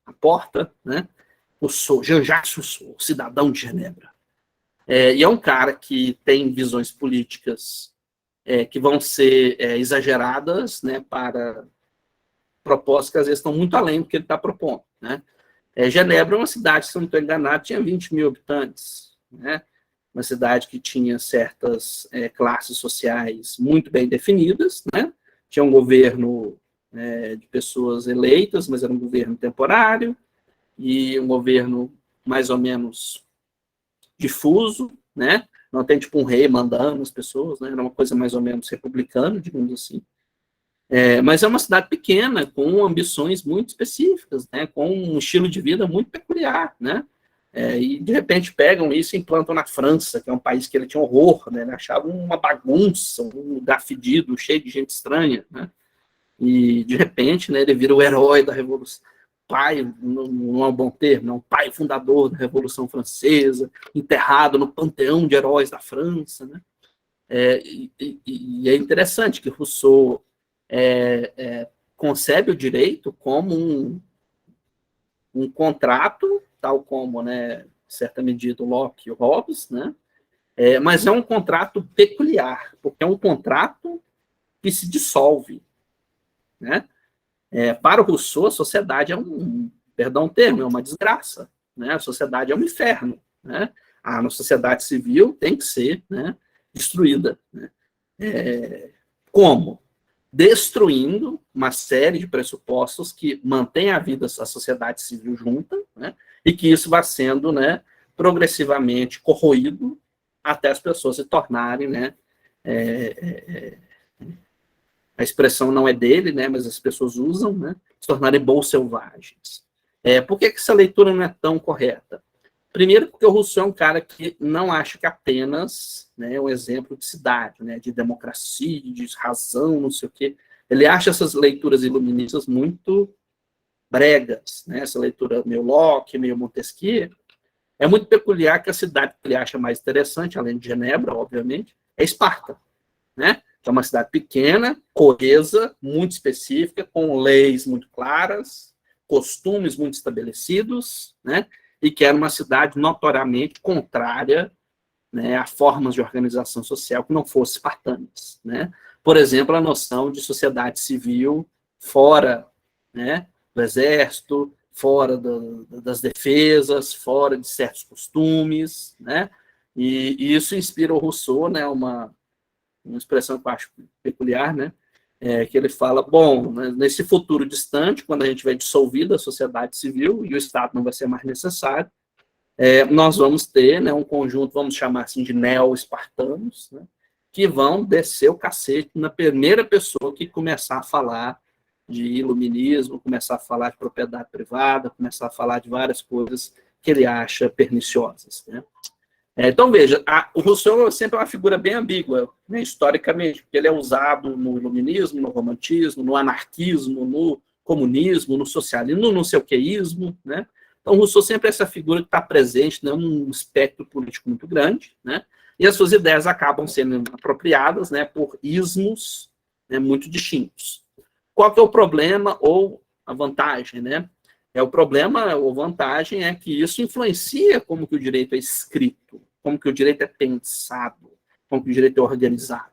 na porta, né? Rousseau, Jean-Jacques Rousseau, cidadão de Genebra. E é um cara que tem visões políticas que vão ser exageradas, né, para propostas que às vezes estão muito além do que ele está propondo, né? Genebra é uma cidade, se eu não estou enganado, tinha 20 mil habitantes, né? Uma cidade que tinha certas classes sociais muito bem definidas, né? Tinha um governo de pessoas eleitas, mas era um governo temporário, e um governo mais ou menos difuso, né? Não tem tipo um rei mandando as pessoas, né? Era uma coisa mais ou menos republicana, digamos assim. Mas é uma cidade pequena, com ambições muito específicas, né? Com um estilo de vida muito peculiar, né? E de repente pegam isso e implantam na França, que é um país que ele tinha horror, né? Ele achava uma bagunça, um lugar fedido, cheio de gente estranha, né? E de repente, né, ele vira o herói da Revolução. Pai, não é um bom termo, é um pai fundador da Revolução Francesa, enterrado no panteão de heróis da França, né? E é interessante que Rousseau concebe o direito como um contrato, tal como, né, em certa medida, o Locke e o Hobbes, né? Mas é um contrato peculiar, porque é um contrato que se dissolve, né? Para o Rousseau, a sociedade perdão o termo, é uma desgraça, né? A sociedade é um inferno, né? A sociedade civil tem que ser, né, destruída, né? Como? Destruindo uma série de pressupostos que mantém a vida, a sociedade civil junta, né? E que isso vai sendo, né, progressivamente corroído até as pessoas se tornarem, né, a expressão não é dele, né, mas as pessoas usam, né, se tornarem bons selvagens. Por que essa leitura não é tão correta? Primeiro, porque o Rousseau é um cara que não acha que apenas, né, é um exemplo de cidade, né, de democracia, de razão, não sei o quê. Ele acha essas leituras iluministas muito bregas, né? Essa leitura meio Locke, meio Montesquieu. É muito peculiar que a cidade que ele acha mais interessante, além de Genebra, obviamente, é Esparta, né? Que é uma cidade pequena, coesa, muito específica, com leis muito claras, costumes muito estabelecidos, né? E que era uma cidade notoriamente contrária, né, a formas de organização social que não fossem espartanas, né? Por exemplo, a noção de sociedade civil fora, né, do exército, fora das defesas, fora de certos costumes, né? E isso inspira o Rousseau, né, uma expressão que eu acho peculiar, né? Que ele fala, bom, nesse futuro distante, quando a gente vai dissolver a sociedade civil e o Estado não vai ser mais necessário, nós vamos ter, né, um conjunto, vamos chamar assim, de neo-espartanos, né, que vão descer o cacete na primeira pessoa que começar a falar de iluminismo, começar a falar de propriedade privada, começar a falar de várias coisas que ele acha perniciosas, né? Então, veja, o Rousseau é sempre uma figura bem ambígua, né, historicamente, porque ele é usado no iluminismo, no romantismo, no anarquismo, no comunismo, no socialismo, no não sei o queísmo, né? Então, o Rousseau sempre é essa figura que está presente, né, num espectro político muito grande, né? E as suas ideias acabam sendo apropriadas, né, por ismos, né, muito distintos. Qual que é o problema ou a vantagem, né? O problema ou vantagem é que isso influencia como que o direito é escrito, como que o direito é pensado, como que o direito é organizado,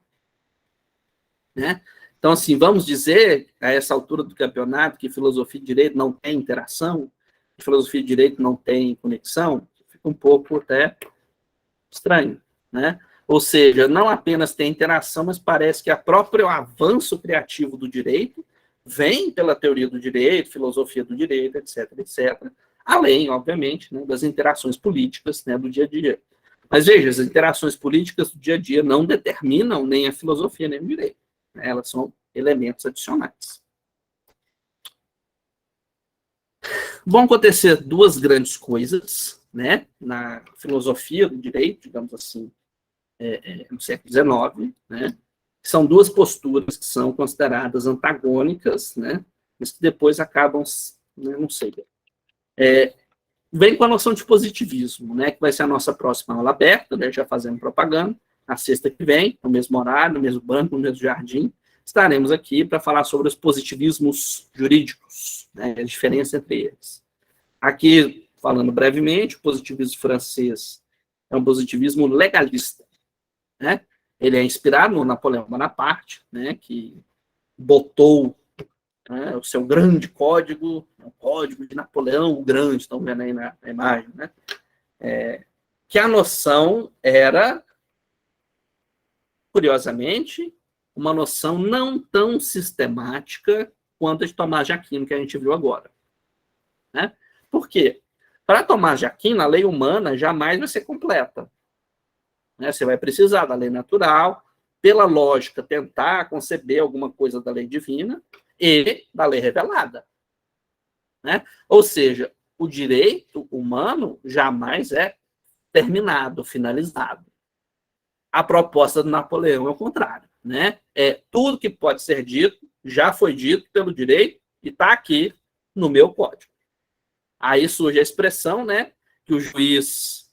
né? Então, assim, vamos dizer, a essa altura do campeonato, que filosofia e direito não tem interação, que filosofia e direito não tem conexão, fica um pouco até estranho, né? Ou seja, não apenas tem interação, mas parece que o próprio avanço criativo do direito vem pela teoria do direito, filosofia do direito, etc., etc., além, obviamente, né, das interações políticas, né, do dia a dia. Mas veja, as interações políticas do dia a dia não determinam nem a filosofia nem o direito, né? Elas são elementos adicionais. Vão acontecer duas grandes coisas, né, na filosofia do direito, digamos assim, no século XIX, né, são duas posturas que são consideradas antagônicas, né, mas que depois acabam, né, não sei, vem com a noção de positivismo, né, que vai ser a nossa próxima aula aberta, né, já fazendo propaganda, na sexta que vem, no mesmo horário, no mesmo banco, no mesmo jardim, estaremos aqui para falar sobre os positivismos jurídicos, né, a diferença entre eles. Aqui, falando brevemente, o positivismo francês é um positivismo legalista, né? Ele é inspirado no Napoleão Bonaparte, né, que botou, né, o seu grande código, o código de Napoleão o Grande, estão vendo aí na imagem, né? Que a noção era, curiosamente, uma noção não tão sistemática quanto a de Tomás de Aquino, que a gente viu agora, né? Por quê? Para Tomás de Aquino, a lei humana jamais vai ser completa, né? Você vai precisar da lei natural, pela lógica, tentar conceber alguma coisa da lei divina e da lei revelada, né? Ou seja, o direito humano jamais é terminado, finalizado. A proposta do Napoleão é o contrário, né? Tudo que pode ser dito já foi dito pelo direito e está aqui no meu código. Aí surge a expressão, né, que o juiz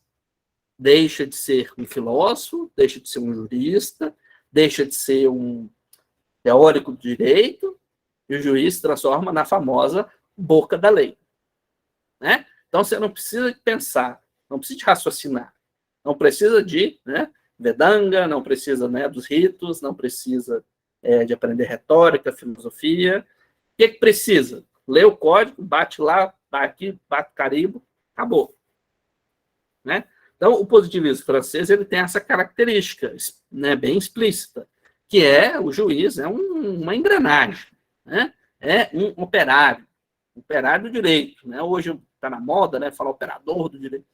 deixa de ser um filósofo, deixa de ser um jurista, deixa de ser um teórico do direito, e o juiz se transforma na famosa boca da lei, né? Então, você não precisa de pensar, não precisa de raciocinar, não precisa de, né, Vedanga, não precisa, né, dos ritos, não precisa de aprender retórica, filosofia. O que precisa? Lê o código, bate lá, bate aqui, bate carimbo, acabou, né? Então, o positivismo francês ele tem essa característica, né, bem explícita, que é o juiz é uma engrenagem, né? É um operário do direito, né? Hoje está na moda, né, falar operador do direito.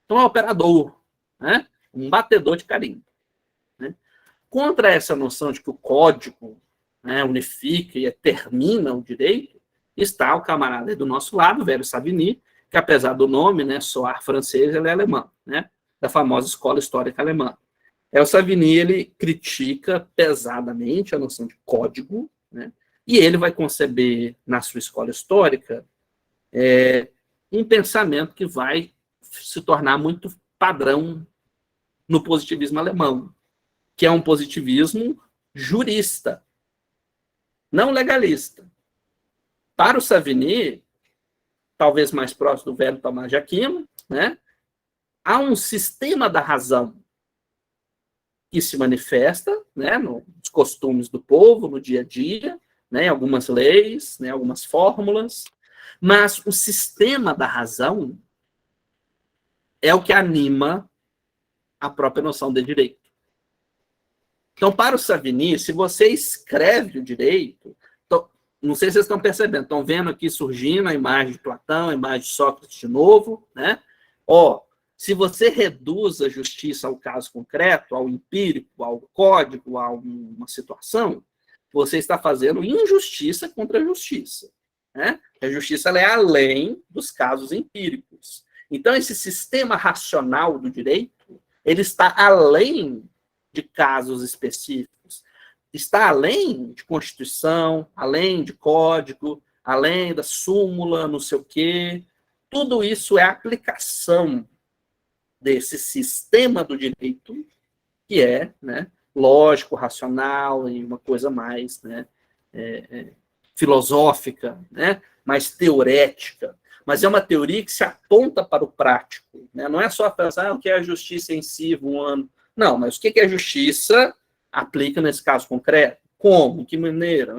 Então, é um operador, né? Um batedor de carimbo, né? Contra essa noção de que o código, né, unifica e termina o direito, está o camarada aí do nosso lado, o velho Savigny, que apesar do nome, né, soar francês, ele é alemão, né, da famosa escola histórica alemã. O Savigny, ele critica pesadamente a noção de código, né, E ele vai conceber, na sua escola histórica, um pensamento que vai se tornar muito padrão no positivismo alemão, que é um positivismo jurista, não legalista. Para o Savigny, talvez mais próximo do velho Tomás de Aquino, né, há um sistema da razão que se manifesta, né, nos costumes do povo, no dia a dia, né, algumas leis, né, algumas fórmulas, mas o sistema da razão é o que anima a própria noção de direito. Então, para o Savigny, se você escreve o direito, não sei se vocês estão percebendo, estão vendo aqui surgindo a imagem de Platão, a imagem de Sócrates de novo, né? Se você reduz a justiça ao caso concreto, ao empírico, ao código, a uma situação, você está fazendo injustiça contra a justiça, né? A justiça ela é além dos casos empíricos. Então, esse sistema racional do direito, ele está além de casos específicos, está além de Constituição, além de código, além da súmula, não sei o quê. Tudo isso é aplicação desse sistema do direito, que é, né, lógico, racional, e uma coisa mais, né, filosófica, né, mais teorética. Mas é uma teoria que se aponta para o prático, né? Não é só pensar o que é a justiça em si, voando. Não, mas o que é a justiça aplica nesse caso concreto? Como? De que maneira?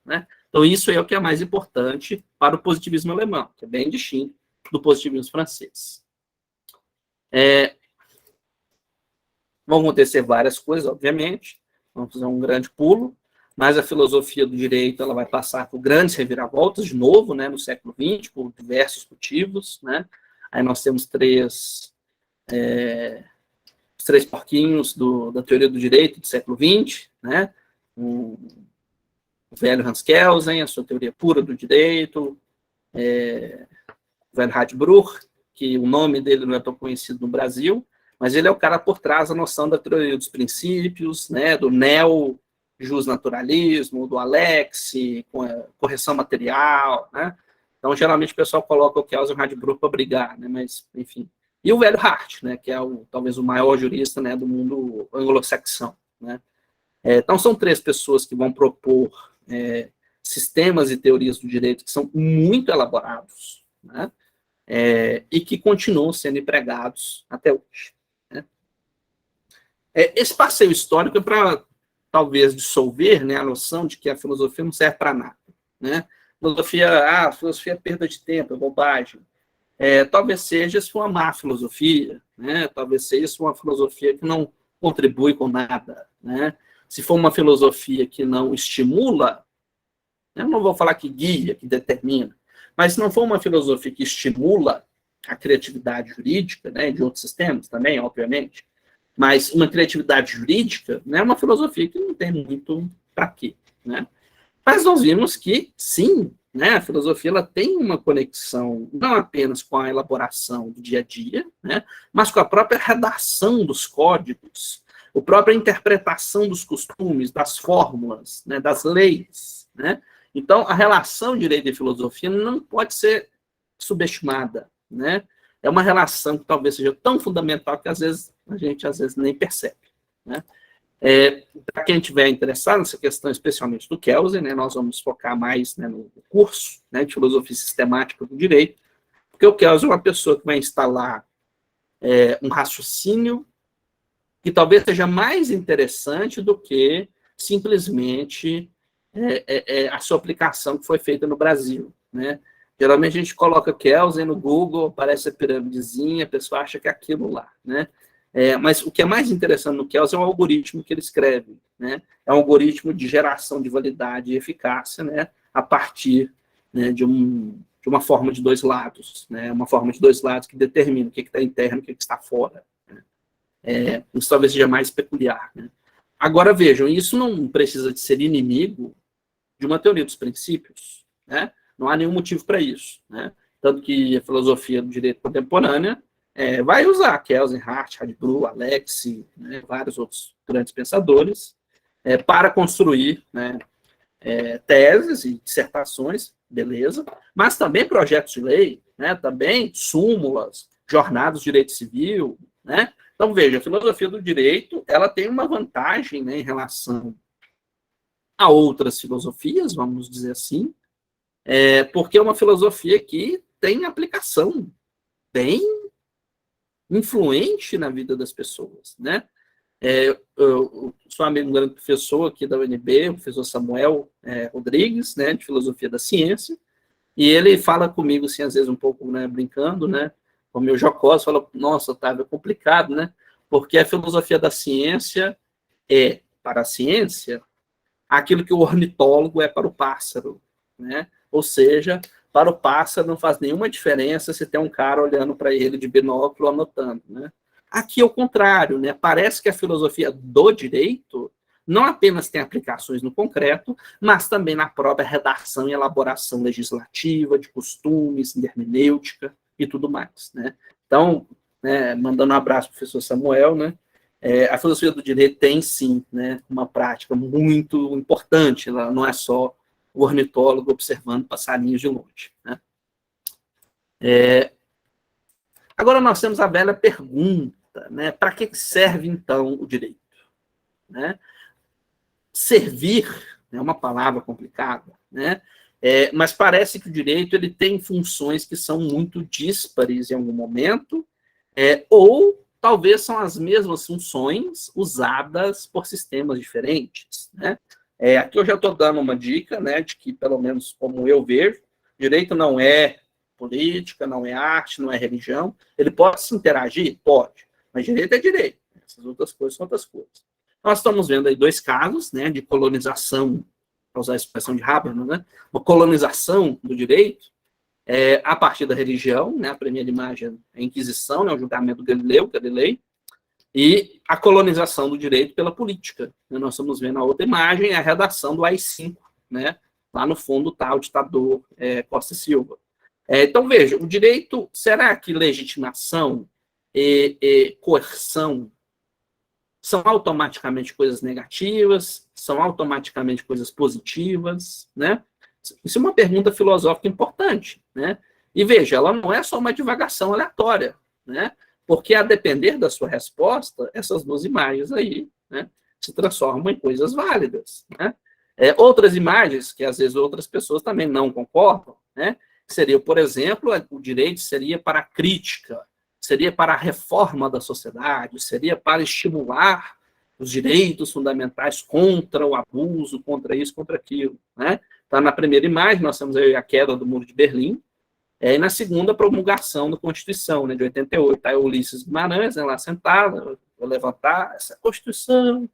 Né? Então, isso é o que é mais importante para o positivismo alemão, que é bem distinto do positivismo francês. Vão acontecer várias coisas, obviamente, vamos fazer um grande pulo, mas a filosofia do direito ela vai passar por grandes reviravoltas, de novo, né, no século XX, por diversos motivos. Né? Aí nós temos os três porquinhos da teoria do direito do século XX, né? O velho Hans Kelsen, a sua teoria pura do direito, o velho Radbruch, que o nome dele não é tão conhecido no Brasil, mas ele é o cara por trás da noção da teoria dos princípios, né, do neo-justnaturalismo, do Alex, correção material, né? Então, geralmente, o pessoal coloca o Kelsen e o Radbruch para brigar, né? Mas, enfim. E o velho Hart, né, que é talvez o maior jurista, né, do mundo anglo-saxão. Né? Então, são três pessoas que vão propor sistemas e teorias do direito que são muito elaborados, né? E que continuam sendo empregados até hoje. Né? Esse passeio histórico é para, talvez, dissolver, né, a noção de que a filosofia não serve para nada. Né? A filosofia é perda de tempo, é bobagem. Talvez seja isso uma má filosofia, né? Talvez seja isso uma filosofia que não contribui com nada. Né? Se for uma filosofia que não estimula, eu não vou falar que guia, que determina, mas se não for uma filosofia que estimula a criatividade jurídica, né, de outros sistemas também, obviamente, mas uma criatividade jurídica, né, é uma filosofia que não tem muito para quê. Né? Mas nós vimos que, sim, né, a filosofia ela tem uma conexão não apenas com a elaboração do dia a dia, né, mas com a própria redação dos códigos, a própria interpretação dos costumes, das fórmulas, né, das leis. Né? Então, a relação direito e filosofia não pode ser subestimada. Né? É uma relação que talvez seja tão fundamental que a gente nem percebe. Né? Para quem estiver interessado nessa questão, especialmente do Kelsen, né, nós vamos focar mais, né, no curso, né, de filosofia sistemática do direito, porque o Kelsen é uma pessoa que vai instalar um raciocínio que talvez seja mais interessante do que simplesmente a sua aplicação que foi feita no Brasil. Né? Geralmente a gente coloca Kelsen no Google, aparece a piramidezinha, a pessoa acha que é aquilo lá. Né? Mas o que é mais interessante no Kelsen é o algoritmo que ele escreve. Né? É um algoritmo de geração de validade e eficácia, né? A partir, né, de uma forma de dois lados. Né? Uma forma de dois lados que determina o que está interno e o que está fora. Né? Isso talvez seja mais peculiar. Né? Agora, vejam, isso não precisa de ser inimigo de uma teoria dos princípios. Né? Não há nenhum motivo para isso. Né? Tanto que a filosofia do direito contemporânea vai usar Kelsen, Hart, Radbruch, Alex, né, vários outros grandes pensadores, para construir, né, teses e dissertações, beleza, mas também projetos de lei, né, também súmulas, jornadas de direito civil, né? Então, veja, a filosofia do direito, ela tem uma vantagem, né, em relação a outras filosofias, vamos dizer assim, porque é uma filosofia que tem aplicação bem influente na vida das pessoas, né? Eu sou amigo de um grande professor aqui da UNB, o professor Samuel Rodrigues, né, de Filosofia da Ciência, e ele fala comigo, assim, às vezes um pouco, né, brincando, né, com o meu jocoso, fala, nossa, Otávio, é complicado, né, porque a filosofia da ciência é, para a ciência, aquilo que o ornitólogo é para o pássaro, né, ou seja, para o pássaro não faz nenhuma diferença se tem um cara olhando para ele de binóculo anotando, né. Aqui é o contrário, né, parece que a filosofia do direito não apenas tem aplicações no concreto, mas também na própria redação e elaboração legislativa, de costumes, de hermenêutica e tudo mais, né? Então, né, mandando um abraço para o professor Samuel, né? A filosofia do direito tem, sim, né, uma prática muito importante, ela não é só o ornitólogo observando passarinhos de longe, né? Agora nós temos a velha pergunta, né? Para que serve, então, o direito? Né? Servir é uma palavra complicada, né? Mas parece que o direito ele tem funções que são muito díspares em algum momento, ou talvez são as mesmas funções usadas por sistemas diferentes, né? Aqui eu já estou dando uma dica, né, de que, pelo menos como eu vejo, direito não é política, não é arte, não é religião. Ele pode se interagir? Pode, mas direito é direito. Essas outras coisas são outras coisas. Nós estamos vendo aí dois casos, né, de colonização, para usar a expressão de Habermas, né, uma colonização do direito, a partir da religião, né, a primeira imagem é a Inquisição, né, o julgamento do Galilei, e a colonização do direito pela política. Nós estamos vendo a outra imagem, a redação do AI-5, né, lá no fundo está o ditador Costa e Silva. Então, veja, o direito, será que legitimação e coerção são automaticamente coisas negativas? São automaticamente coisas positivas? Né? Isso é uma pergunta filosófica importante. Né? E veja, ela não é só uma divagação aleatória, né? Porque a depender da sua resposta, essas duas imagens aí, né, se transformam em coisas válidas. Né? Outras imagens, que às vezes outras pessoas também não concordam, né? Seria, por exemplo, o direito seria para a crítica, seria para a reforma da sociedade, seria para estimular os direitos fundamentais contra o abuso, contra isso, contra aquilo. Né? Então, na primeira imagem, nós temos aí a queda do Muro de Berlim, e na segunda, a promulgação da Constituição, né, de 88. Está o Ulisses Guimarães, né, lá sentado, vou levantar essa Constituição.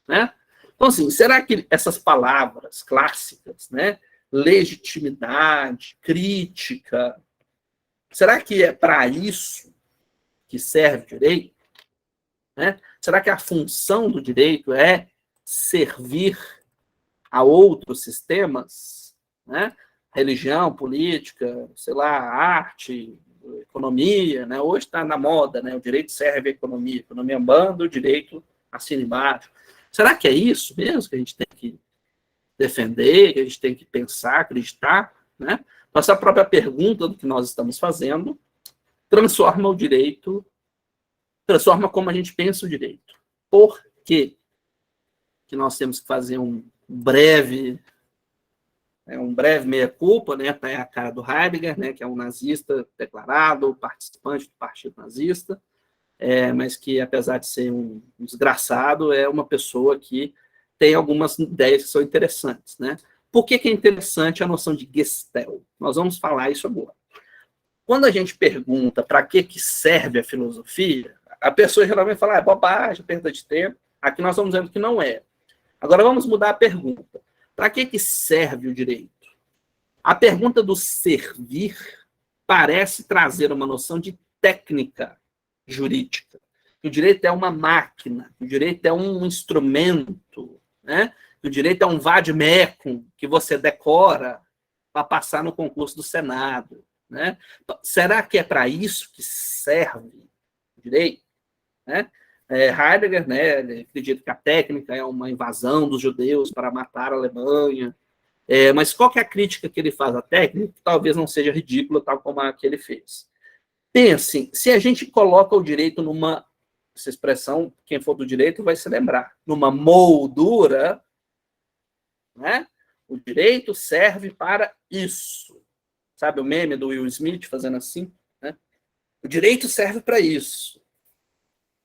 Né? Então, assim, será que essas palavras clássicas, né, legitimidade, crítica, será que é para isso que serve o direito? Né? Será que a função do direito é servir a outros sistemas? Né? Religião, política, sei lá, arte, economia, né? Hoje está na moda, né? O direito serve a economia manda, o direito assina embaixo. Será que é isso mesmo que a gente tem que defender, que a gente tem que pensar, acreditar? Né? Nossa própria pergunta do que nós estamos fazendo transforma o direito, transforma como a gente pensa o direito. Por quê? Que nós temos que fazer um breve meia-culpa, né? Tá aí a cara do Heidegger, né? Que é um nazista declarado, participante do Partido Nazista, mas que, apesar de ser um desgraçado, é uma pessoa que tem algumas ideias que são interessantes, né? Por que é interessante a noção de Gestell? Nós vamos falar isso agora. Quando a gente pergunta para que serve a filosofia, a pessoa geralmente fala, é bobagem, perda de tempo. Aqui nós estamos dizendo que não é. Agora vamos mudar a pergunta. Para que serve o direito? A pergunta do servir parece trazer uma noção de técnica jurídica. O direito é uma máquina, o direito é um instrumento, né? O direito é um vade-mecum que você decora para passar no concurso do Senado. Né? Será que é para isso que serve o direito? Né? Heidegger, né, ele acredita que a técnica é uma invasão dos judeus para matar a Alemanha. Mas qual que é a crítica que ele faz à técnica? Que talvez não seja ridícula, tal como a que ele fez. Pensem, se a gente coloca o direito numa, essa expressão, quem for do direito vai se lembrar, numa moldura, né? O direito serve para isso. Sabe o meme do Will Smith fazendo assim? Né? O direito serve para isso.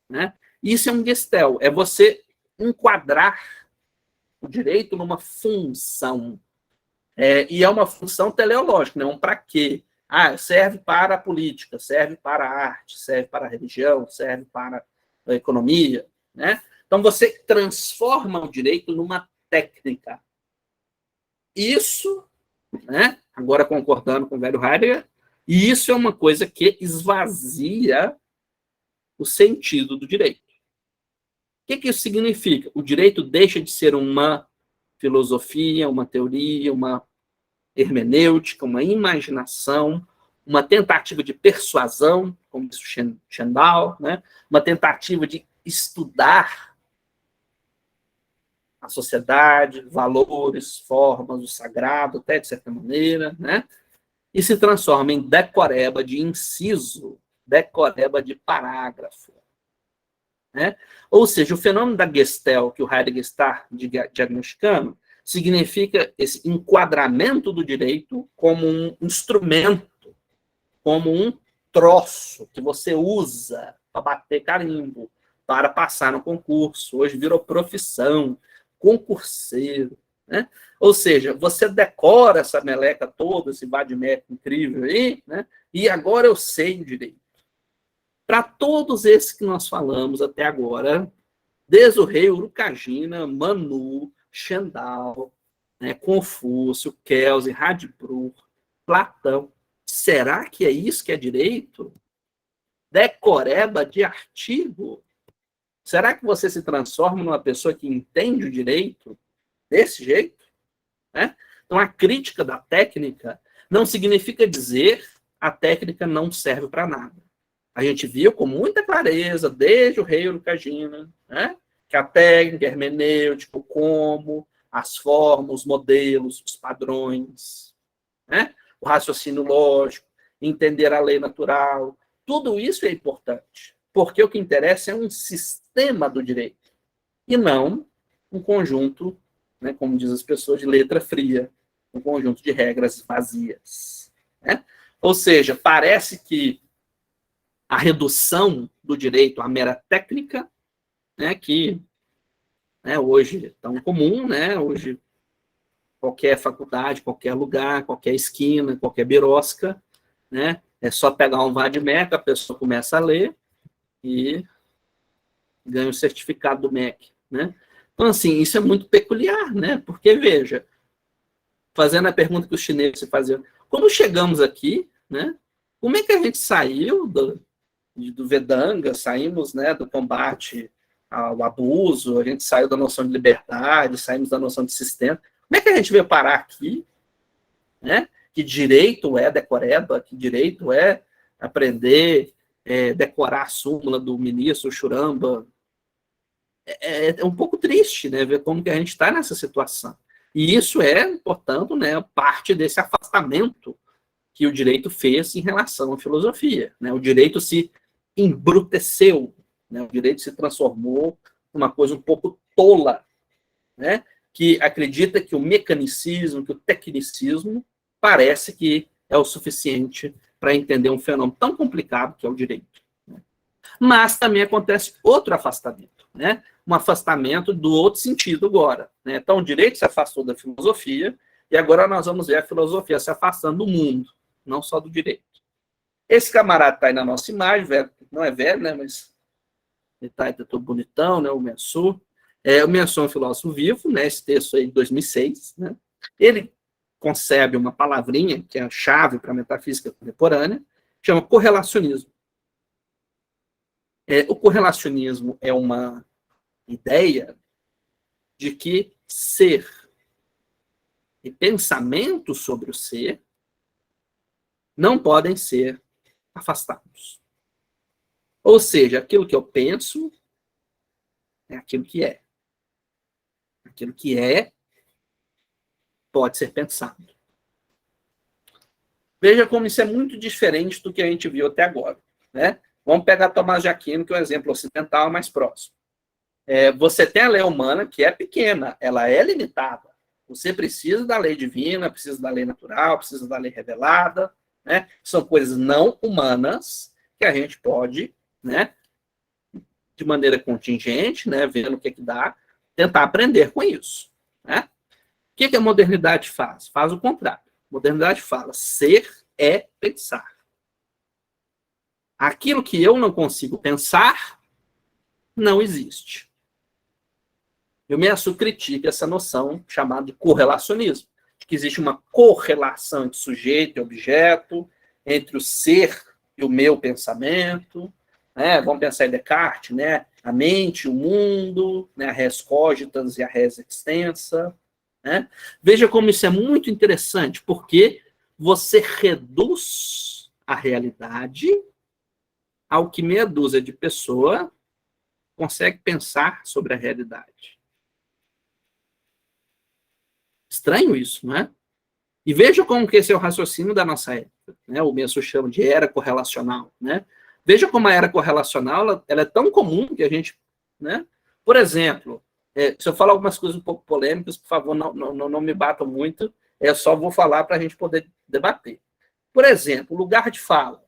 Né? Isso é um gestel, é você enquadrar o direito numa função. E é uma função teleológica, não para quê? Serve para a política, serve para a arte, serve para a religião, serve para a economia. Né? Então, você transforma o direito numa técnica. Isso, né, agora concordando com o velho Heidegger, isso é uma coisa que esvazia o sentido do direito. O que isso significa? O direito deixa de ser uma filosofia, uma teoria, uma hermenêutica, uma imaginação, uma tentativa de persuasão, como disse o Stendhal, né? Uma tentativa de estudar a sociedade, valores, formas, o sagrado, até de certa maneira, né? E se transforma em decoreba de inciso, decoreba de parágrafo. Né? Ou seja, o fenômeno da Gestalt que o Heidegger está diagnosticando significa esse enquadramento do direito como um instrumento, como um troço que você usa para bater carimbo, para passar no concurso. Hoje virou profissão, concurseiro. Né? Ou seja, você decora essa meleca toda, esse vadimeco incrível aí, né? E agora eu sei o direito. Para todos esses que nós falamos até agora, desde o rei Urukagina, Manu, Stendhal, né, Confúcio, Kelsey, Radbruch, Platão, será que é isso que é direito? Decoreba de artigo? Será que você se transforma numa pessoa que entende o direito desse jeito? Né? Então, a crítica da técnica não significa dizer a técnica não serve para nada. A gente viu com muita clareza, desde o rei Urukagina, né, que a técnica hermenêutica, como, as formas, os modelos, os padrões, né, o raciocínio lógico, entender a lei natural, tudo isso é importante, porque o que interessa é um sistema do direito, e não um conjunto, né, como diz as pessoas, de letra fria, um conjunto de regras vazias. Né? Ou seja, parece que a redução do direito à mera técnica, né, que, né, hoje é tão comum, né, hoje qualquer faculdade, qualquer lugar, qualquer esquina, qualquer birosca, né, é só pegar um vadimeco, a pessoa começa a ler e ganha o certificado do MEC, né? Então, assim, isso é muito peculiar, né? Porque, veja, fazendo a pergunta que os chineses se faziam, como chegamos aqui, né? Como é que a gente saiu do Vedanga, saímos, né, do combate ao abuso, a gente saiu da noção de liberdade, saímos da noção de sistema. Como é que a gente veio parar aqui? Né? Que direito é decoreba? Que direito é aprender, decorar a súmula do ministro Churamba? É um pouco triste, né, ver como que a gente está nessa situação. E isso é, portanto, né, parte desse afastamento que o direito fez em relação à filosofia. Né? O direito se embruteceu, né? O direito se transformou numa coisa um pouco tola, né? Que acredita que o mecanicismo, que o tecnicismo parece que é o suficiente para entender um fenômeno tão complicado que é o direito. Né? Mas também acontece outro afastamento, né? Um afastamento do outro sentido agora. Né? Então, o direito se afastou da filosofia e agora nós vamos ver a filosofia se afastando do mundo, não só do direito. Esse camarada está aí na nossa imagem, velho, não é velho, né, mas ele está aí todo bonitão, né, o Mensur. O Mensur é um filósofo vivo, né, esse texto aí de 2006, né, ele concebe uma palavrinha que é a chave para a metafísica contemporânea, chama correlacionismo. O correlacionismo é uma ideia de que ser e pensamento sobre o ser não podem ser afastados. Ou seja, aquilo que eu penso é aquilo que é. Aquilo que é pode ser pensado. Veja como isso é muito diferente do que a gente viu até agora, né? Vamos pegar Tomás de Aquino, que é um exemplo ocidental mais próximo. Você tem a lei humana, que é pequena, ela é limitada. Você precisa da lei divina, precisa da lei natural, precisa da lei revelada, né? São coisas não humanas que a gente pode, né, de maneira contingente, né, vendo o que dá, tentar aprender com isso, né? O que a modernidade faz? Faz o contrário. A modernidade fala, ser é pensar. Aquilo que eu não consigo pensar, não existe. E o Meillassoux critica essa noção chamada de correlacionismo, de que existe uma correlação entre sujeito e objeto, entre o ser e o meu pensamento, né? Vamos pensar em Descartes, né? A mente, o mundo, né? A res cogitans e a res extensa, né? Veja como isso é muito interessante, porque você reduz a realidade ao que meia dúzia de pessoas consegue pensar sobre a realidade. Estranho isso, não é? E veja como que esse é o raciocínio da nossa época, né? O Meillassoux chama de era correlacional, né? Veja como a era correlacional ela é tão comum que a gente, né? Por exemplo, se eu falar algumas coisas um pouco polêmicas, por favor, não me batam muito, só vou falar para a gente poder debater. Por exemplo, lugar de fala.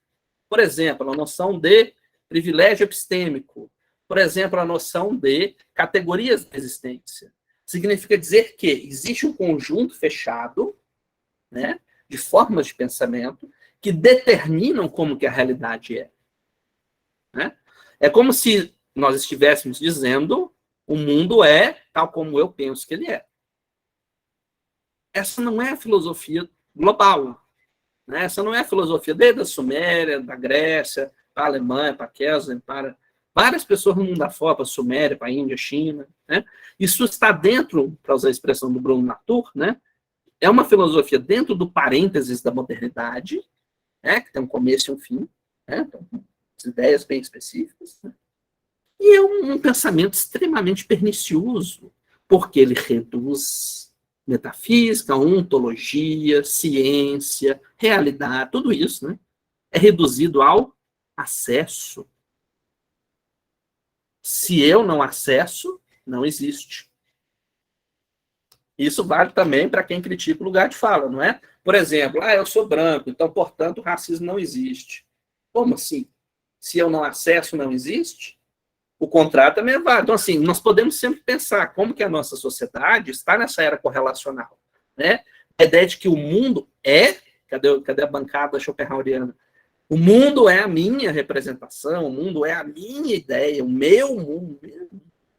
Por exemplo, a noção de privilégio epistêmico. Por exemplo, a noção de categorias de existência. Significa dizer que existe um conjunto fechado, né, de formas de pensamento que determinam como que a realidade é. Né? É como se nós estivéssemos dizendo o mundo é tal como eu penso que ele é. Essa não é a filosofia global. Né? Essa não é a filosofia desde a Suméria, da Grécia, para a Alemanha, para Kelsen, para várias pessoas no mundo afora, para a Suméria, para a Índia, China. Né? Isso está dentro, para usar a expressão do Bruno Latour, né? É uma filosofia dentro do parênteses da modernidade, né? Que tem um começo e um fim, né? Então, ideias bem específicas. Né? E é um pensamento extremamente pernicioso, porque ele reduz metafísica, ontologia, ciência, realidade, tudo isso, né? É reduzido ao acesso. Se eu não acesso, não existe. Isso vale também para quem critica o lugar de fala, não é? Por exemplo, eu sou branco, então, portanto, o racismo não existe. Como assim? Se eu não acesso, não existe? O contrário também é válido. Então, assim, nós podemos sempre pensar como que a nossa sociedade está nessa era correlacional, né? A ideia de que o mundo é... Cadê a bancada schopenhaueriana? O mundo é a minha representação, o mundo é a minha ideia, o meu mundo,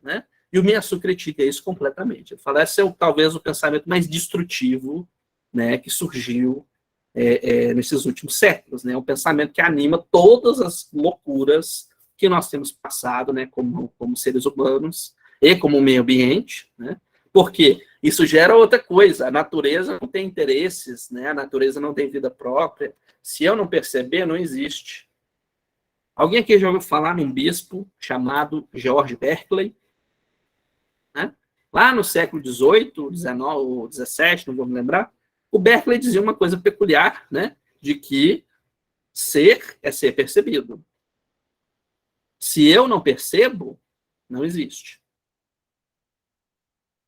né? E o Meillassoux critica isso completamente. Ele fala, esse é talvez o pensamento mais destrutivo, né, que surgiu nesses últimos séculos, né? Um pensamento que anima todas as loucuras que nós temos passado, né, como seres humanos e como meio ambiente, né? Porque isso gera outra coisa. A natureza não tem interesses, né? A natureza não tem vida própria. Se eu não perceber, não existe. Alguém aqui já ouviu falar num bispo chamado George Berkeley? Né? Lá no século XVIII, XIX ou XVII, não vou me lembrar, o Berkeley dizia uma coisa peculiar, né? De que ser é ser percebido. Se eu não percebo, não existe.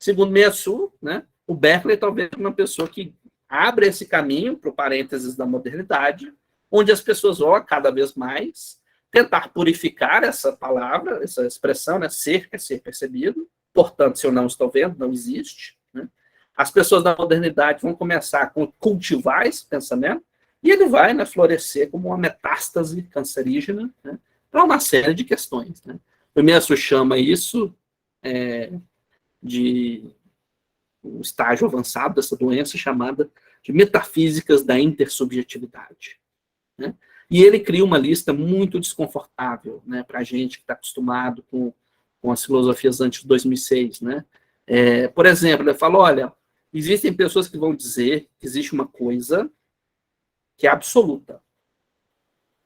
Segundo Meillassoux, né, o Berkeley talvez é uma pessoa que abre esse caminho para o parênteses da modernidade, onde as pessoas vão cada vez mais tentar purificar essa palavra, essa expressão, né, ser é ser percebido, portanto, se eu não estou vendo, não existe. Né? As pessoas da modernidade vão começar a cultivar esse pensamento e ele vai, né, florescer como uma metástase cancerígena, né, para uma série de questões. Né? O Meillassoux chama isso de um estágio avançado dessa doença chamada de metafísicas da intersubjetividade. Né? E ele cria uma lista muito desconfortável, né, para a gente que está acostumado com as filosofias antes de 2006. Né? Por exemplo, ele fala, olha, existem pessoas que vão dizer que existe uma coisa que é absoluta.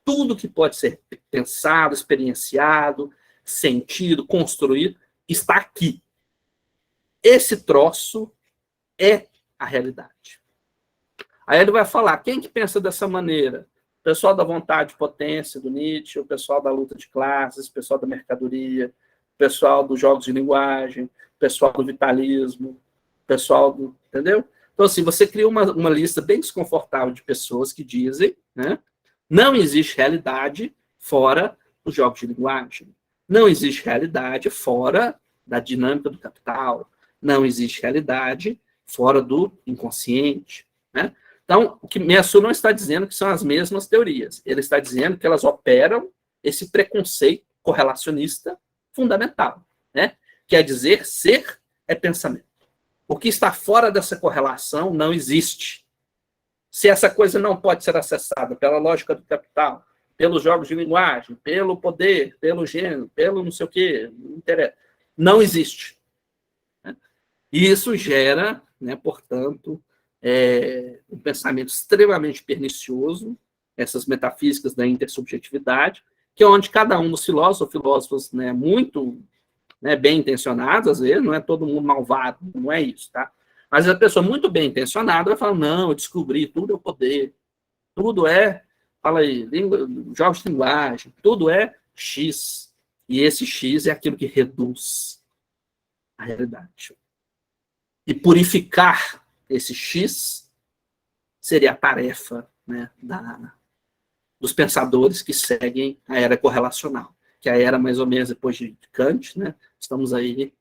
Tudo que pode ser pensado, experienciado, sentido, construído, está aqui. Esse troço é a realidade. Aí ele vai falar, quem que pensa dessa maneira? O pessoal da vontade e potência, do Nietzsche, o pessoal da luta de classes, o pessoal da mercadoria, o pessoal dos jogos de linguagem, o pessoal do vitalismo, o pessoal do... Entendeu? Então, assim, você cria uma lista bem desconfortável de pessoas que dizem, né, não existe realidade fora dos jogos de linguagem. Não existe realidade fora da dinâmica do capital. Não existe realidade fora do inconsciente, né? Então, o que Meillassoux não está dizendo que são as mesmas teorias. Ele está dizendo que elas operam esse preconceito correlacionista fundamental, né? Quer dizer, ser é pensamento. O que está fora dessa correlação não existe. Se essa coisa não pode ser acessada pela lógica do capital, pelos jogos de linguagem, pelo poder, pelo gênero, pelo não sei o quê, não interessa. Não existe. E isso gera, né, portanto, um pensamento extremamente pernicioso, essas metafísicas da intersubjetividade, que é onde cada um dos filósofos, né, muito, né, bem intencionados, às vezes, não é todo mundo malvado, não é isso, tá? Mas a pessoa muito bem intencionada vai falar, não, eu descobri, tudo é o poder, tudo é, fala aí, jogos de linguagem, tudo é X. E esse X é aquilo que reduz a realidade. E purificar esse X seria a tarefa, né, dos pensadores que seguem a era correlacional, que é a era mais ou menos depois de Kant, né? Estamos aí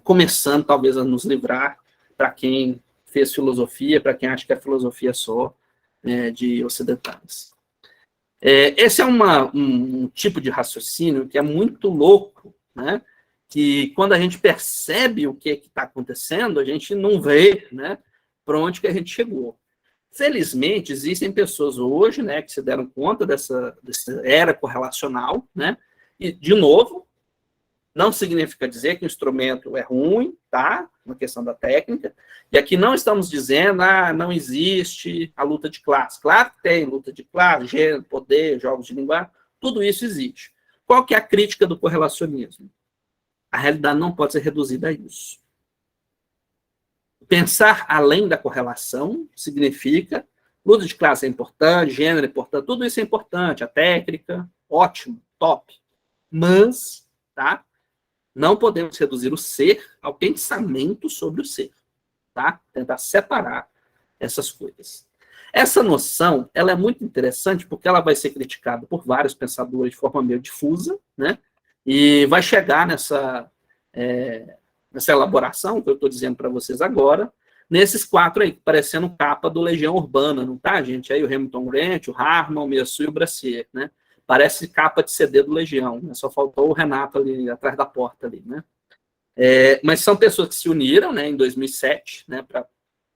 começando talvez a nos livrar para quem fez filosofia, para quem acha que a filosofia é só de ocidentais. Esse é um tipo de raciocínio que é muito louco, né? Que quando a gente percebe o que está acontecendo, a gente não vê, né, para onde que a gente chegou. Felizmente, existem pessoas hoje, né, que se deram conta dessa era correlacional, né? E, de novo, não significa dizer que o instrumento é ruim, tá? Uma questão da técnica. E aqui não estamos dizendo, não existe a luta de classe. Claro que tem luta de classe, gênero, poder, jogos de linguagem, tudo isso existe. Qual que é a crítica do correlacionismo? A realidade não pode ser reduzida a isso. Pensar além da correlação significa luta de classe é importante, gênero é importante, tudo isso é importante, a técnica, ótimo, top. Mas, tá? Não podemos reduzir o ser ao pensamento sobre o ser, tá? Tentar separar essas coisas. Essa noção, ela é muito interessante porque ela vai ser criticada por vários pensadores de forma meio difusa, né? E vai chegar nessa elaboração que eu estou dizendo para vocês agora, nesses 4 aí, parecendo capa do Legião Urbana, não tá, gente? Aí o Hamilton Grant, o Harman, o Meillassoux e o Brassier, né? Parece capa de CD do Legião, né? Só faltou o Renato ali atrás da porta ali, né? Mas são pessoas que se uniram, né, em 2007, né, para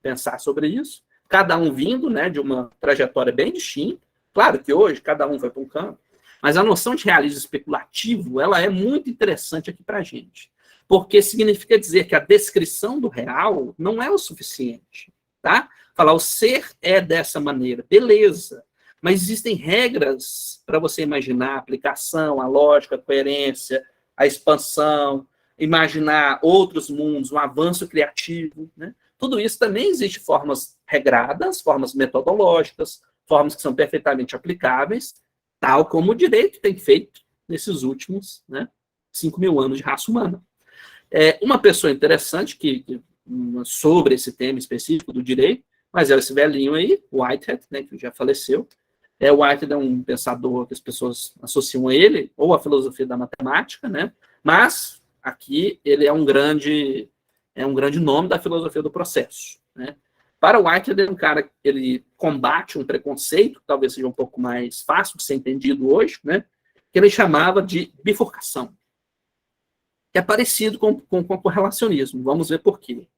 pensar sobre isso, cada um vindo, né, de uma trajetória bem distinta. Claro que hoje cada um vai para um campo, mas a noção de realismo especulativo, ela é muito interessante aqui para a gente, porque significa dizer que a descrição do real não é o suficiente, tá? Falar o ser é dessa maneira, beleza, mas existem regras para você imaginar a aplicação, a lógica, a coerência, a expansão, imaginar outros mundos, um avanço criativo, né? Tudo isso também existe formas regradas, formas metodológicas, formas que são perfeitamente aplicáveis, tal como o direito tem feito nesses últimos, né, 5.000 anos de raça humana. Uma pessoa interessante sobre esse tema específico do direito, mas é esse velhinho aí, Whitehead, né, que já faleceu. Whitehead é um pensador que as pessoas associam a ele, ou a filosofia da matemática, né, mas aqui ele é um grande nome da filosofia do processo, né. Para Whitehead, é um cara que ele combate um preconceito, que talvez seja um pouco mais fácil de ser entendido hoje, né, que ele chamava de bifurcação, que é parecido com o correlacionismo. Vamos ver por quê.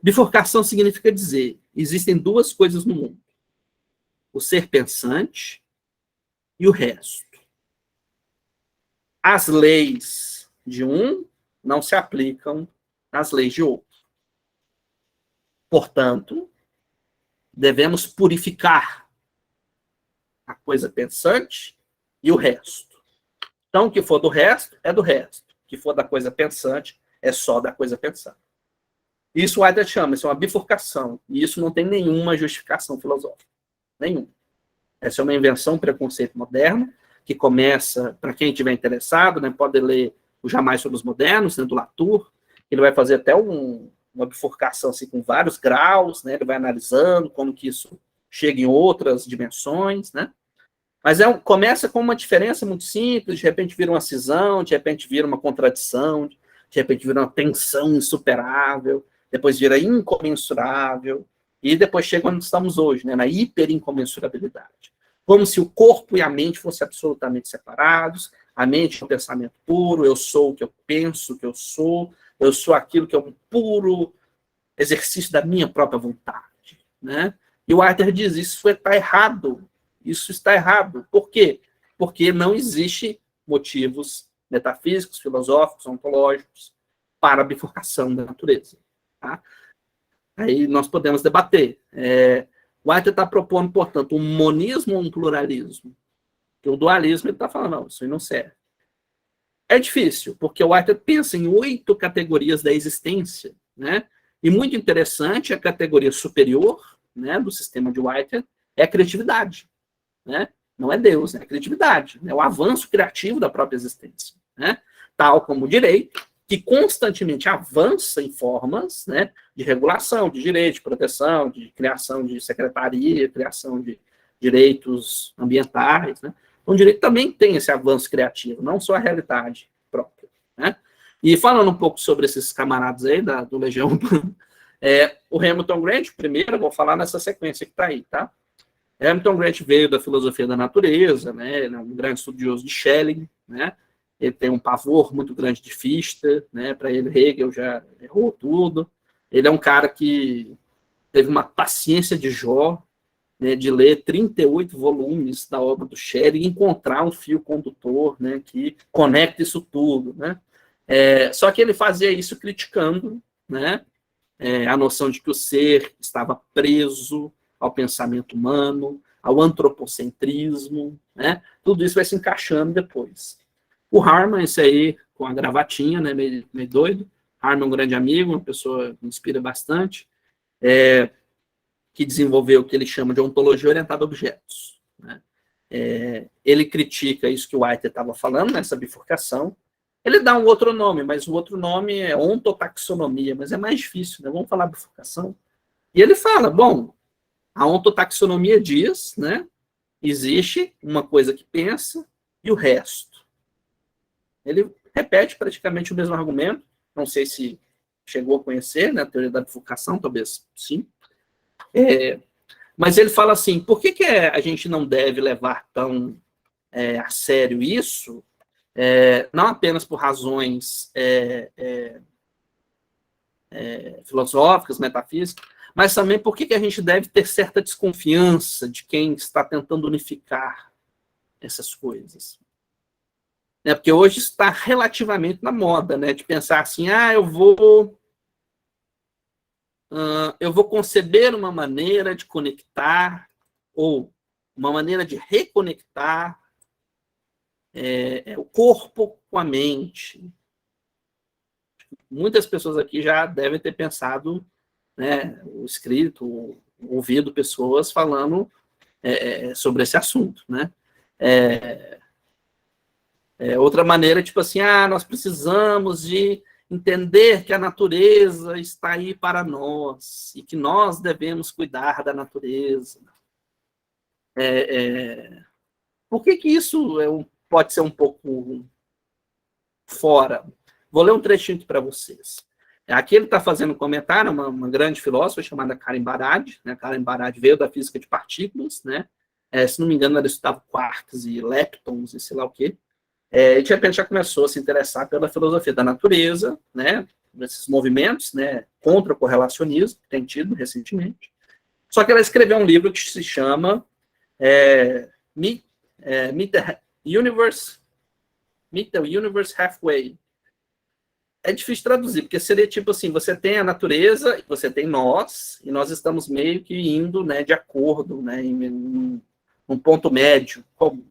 Bifurcação significa dizer, existem 2 coisas no mundo, o ser pensante e o resto. As leis de um não se aplicam às leis de outro. Portanto, devemos purificar a coisa pensante e o resto. Então, o que for do resto, é do resto. O que for da coisa pensante, é só da coisa pensante. Isso o Whitehead chama, isso é uma bifurcação. E isso não tem nenhuma justificação filosófica. Nenhuma. Essa é uma invenção, um preconceito moderno, que começa, para quem estiver interessado, né, pode ler o Jamais sobre os Modernos, né, do Latour. Ele vai fazer até uma bifurcação assim, com vários graus, né, ele vai analisando como que isso chega em outras dimensões, né? Mas começa com uma diferença muito simples, de repente vira uma cisão, de repente vira uma contradição, de repente vira uma tensão insuperável, depois vira incomensurável, e depois chega onde estamos hoje, né, na hiperincomensurabilidade. Como se o corpo e a mente fossem absolutamente separados, a mente é um pensamento puro, eu sou o que eu penso que eu sou aquilo que é um puro exercício da minha própria vontade, né? E o Whitehead diz, isso está errado, isso está errado. Por quê? Porque não existe motivos metafísicos, filosóficos, ontológicos para a bifurcação da natureza. Tá? Aí nós podemos debater. Whitehead está propondo, portanto, um monismo ou um pluralismo? Porque o dualismo, ele está falando, não, isso aí não serve. É difícil, porque o Whitehead pensa em 8 categorias da existência, né? E muito interessante, a categoria superior, né, do sistema de Whitehead é a criatividade, né? Não é Deus, é a criatividade, é o avanço criativo da própria existência, né? Tal como o direito, que constantemente avança em formas, né, de regulação, de direito, de proteção, de criação de secretaria, criação de direitos ambientais, né? Então, o direito também tem esse avanço criativo, não só a realidade própria, né? E falando um pouco sobre esses camaradas aí do Legião Urbana, o Hamilton Grant, primeiro, eu vou falar nessa sequência que está aí, tá? Hamilton Grant veio da filosofia da natureza, né? Ele é um grande estudioso de Schelling, né? Ele tem um pavor muito grande de Fichte, né? Para ele, Hegel já errou tudo. Ele é um cara que teve uma paciência de Jó, né, de ler 38 volumes da obra do Schelling e encontrar um fio condutor, né, que conecta isso tudo, né? Só que ele fazia isso criticando, né, a noção de que o ser estava preso ao pensamento humano, ao antropocentrismo, né? Tudo isso vai se encaixando depois. O Harman, esse aí com a gravatinha, né, meio doido. Harman é um grande amigo, uma pessoa que me inspira bastante, que desenvolveu o que ele chama de ontologia orientada a objetos, né? Ele critica isso que o Whitehead estava falando, nessa bifurcação. Ele dá um outro nome, mas o outro nome é ontotaxonomia, mas é mais difícil, né? Vamos falar bifurcação. E ele fala, bom, a ontotaxonomia diz, né, existe uma coisa que pensa e o resto. Ele repete praticamente o mesmo argumento, não sei se chegou a conhecer, né, a teoria da bifurcação, talvez sim. Mas ele fala assim, por que a gente não deve levar tão a sério isso, não apenas por razões filosóficas, metafísicas, mas também por que a gente deve ter certa desconfiança de quem está tentando unificar essas coisas. Porque hoje está relativamente na moda, né, de pensar assim, eu vou conceber uma maneira de conectar, ou uma maneira de reconectar o corpo com a mente. Muitas pessoas aqui já devem ter pensado, né, escrito, ouvido pessoas falando sobre esse assunto, né? Outra maneira, tipo assim, nós precisamos de entender que a natureza está aí para nós e que nós devemos cuidar da natureza. Por que isso pode ser um pouco fora? Vou ler um trechinho aqui para vocês. Aqui ele está fazendo um comentário, uma grande filósofa chamada Karen Barad, né? Karen Barad veio da física de partículas, né? Se não me engano, ela estudava quarks e leptons e sei lá o quê. E de repente já começou a se interessar pela filosofia da natureza, né? Esses movimentos, né? Contra o correlacionismo, que tem tido recentemente. Só que ela escreveu um livro que se chama Meet the Universe Halfway. É difícil traduzir, porque seria tipo assim, você tem a natureza, você tem nós, e nós estamos meio que indo, né, de acordo, né, em um ponto médio, como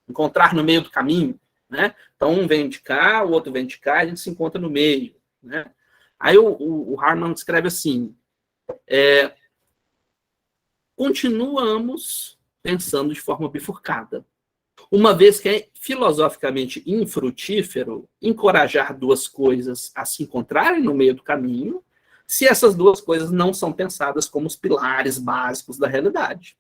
encontrar no meio do caminho, né? Então um vem de cá, o outro vem de cá, a gente se encontra no meio, né? Aí o Harman escreve assim, continuamos pensando de forma bifurcada, uma vez que é filosoficamente infrutífero encorajar duas coisas a se encontrarem no meio do caminho, se essas duas coisas não são pensadas como os pilares básicos da realidade.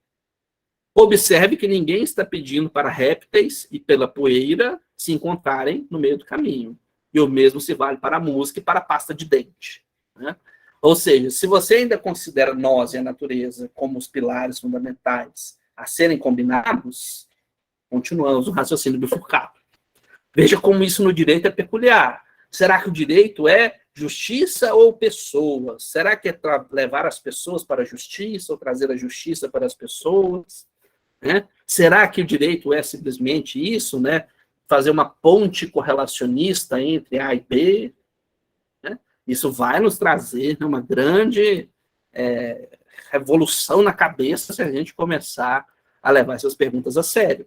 Observe que ninguém está pedindo para répteis e pela poeira se encontrarem no meio do caminho. E o mesmo se vale para a música e para a pasta de dente, né? Ou seja, se você ainda considera nós e a natureza como os pilares fundamentais a serem combinados, continuamos o raciocínio bifurcado. Veja como isso no direito é peculiar. Será que o direito é justiça ou pessoas? Será que é levar as pessoas para a justiça ou trazer a justiça para as pessoas? Né? Será que o direito é simplesmente isso, né? Fazer uma ponte correlacionista entre A e B? Né? Isso vai nos trazer uma grande revolução na cabeça se a gente começar a levar essas perguntas a sério.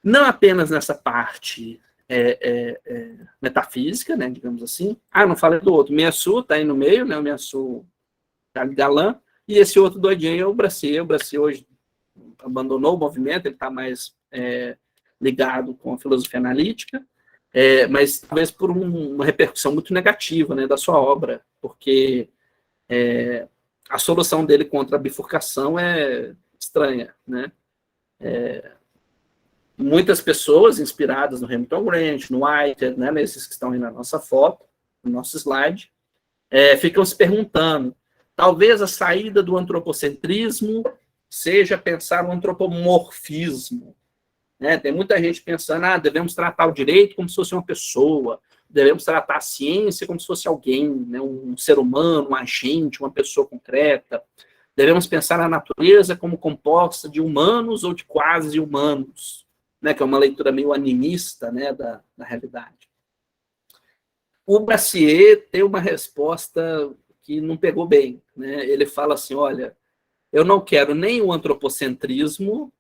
Não apenas nessa parte metafísica, né, digamos assim. Não falei do outro. Meillassoux está aí no meio, né, o Meillassoux Galland, e esse outro doidinho é o Brassier. O Brassier hoje abandonou o movimento, ele está mais ligado com a filosofia analítica, mas talvez por uma repercussão muito negativa, né, da sua obra, porque a solução dele contra a bifurcação é estranha, né? Muitas pessoas inspiradas no Hamilton Grant, no Whitehead, né, nesses que estão aí na nossa foto, no nosso slide, ficam se perguntando, talvez a saída do antropocentrismo seja pensar no antropomorfismo. Né? Tem muita gente pensando, devemos tratar o direito como se fosse uma pessoa, devemos tratar a ciência como se fosse alguém, né? Um ser humano, um agente, uma pessoa concreta. Devemos pensar a natureza como composta de humanos ou de quase humanos, né? Que é uma leitura meio animista, né? da realidade. O Brassier tem uma resposta que não pegou bem. Né? Ele fala assim, olha, eu não quero nem o antropocentrismo,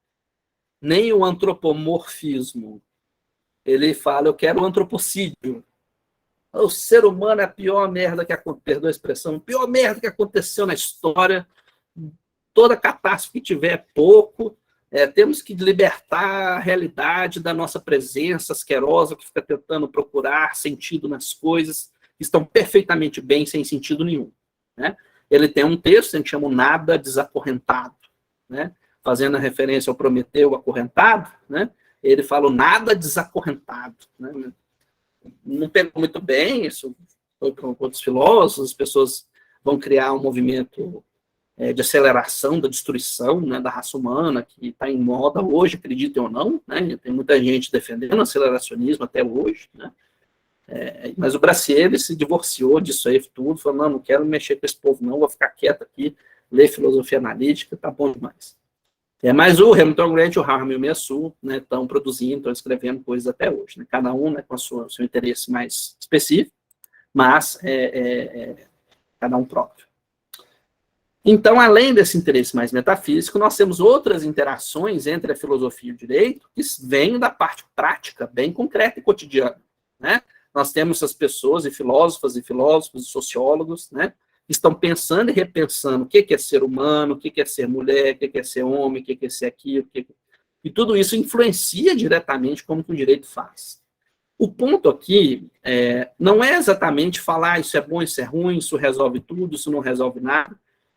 nem o antropomorfismo. Ele fala, eu quero o antropocídio. O ser humano é a pior merda que perdoa a expressão, a pior merda que aconteceu na história. Toda catástrofe que tiver é pouco. Temos que libertar a realidade da nossa presença asquerosa que fica tentando procurar sentido nas coisas que estão perfeitamente bem, sem sentido nenhum. Né? Ele tem um texto que a gente chama Nada Desacorrentado, né? Fazendo a referência ao Prometeu acorrentado, né? Ele fala nada desacorrentado. Né? Não pegou muito bem, isso foi com outros filósofos, as pessoas vão criar um movimento de aceleração da destruição, né, da raça humana, que está em moda hoje, acreditem ou não, né? Tem muita gente defendendo o aceleracionismo até hoje, né? Mas o Brassier, ele se divorciou disso aí tudo, falou, não quero mexer com esse povo não, vou ficar quieto aqui, ler filosofia analítica, tá bom demais. Mas o Hamilton Grant, o Harman e o Meillassoux, né, estão produzindo, estão escrevendo coisas até hoje, né? Cada um, né, com o seu interesse mais específico, mas cada um próprio. Então, além desse interesse mais metafísico, nós temos outras interações entre a filosofia e o direito que vêm da parte prática, bem concreta e cotidiana. Né? Nós temos essas pessoas, e filósofos, e sociólogos, né, que estão pensando e repensando o que é ser humano, o que é ser mulher, o que é ser homem, o que é ser aquilo. E tudo isso influencia diretamente como que o direito faz. O ponto aqui não é exatamente falar isso é bom, isso é ruim, isso resolve tudo, isso não resolve nada.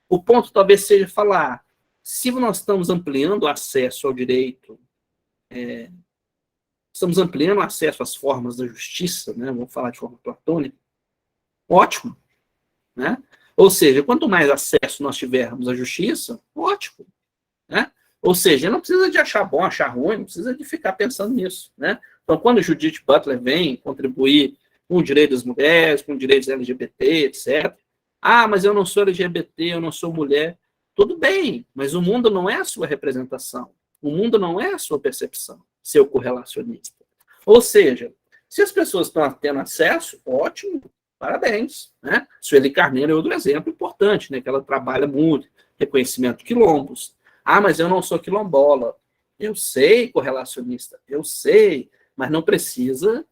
O ponto talvez seja falar, se nós estamos ampliando o acesso ao direito, estamos ampliando o acesso às formas da justiça, né, vamos falar de forma platônica, ótimo. Né? Ou seja, quanto mais acesso nós tivermos à justiça, ótimo. Né? Ou seja, não precisa de achar bom, achar ruim, não precisa de ficar pensando nisso. Né? Então, quando Judith Butler vem contribuir com o direito das mulheres, com direitos LGBT, etc., mas eu não sou LGBT, eu não sou mulher. Tudo bem, mas o mundo não é a sua representação. O mundo não é a sua percepção, seu correlacionista. Ou seja, se as pessoas estão tendo acesso, ótimo, parabéns. Né? Sueli Carneiro é outro exemplo importante, né, que ela trabalha muito, reconhecimento de quilombos. Mas eu não sou quilombola. Eu sei, correlacionista, eu sei, mas não precisa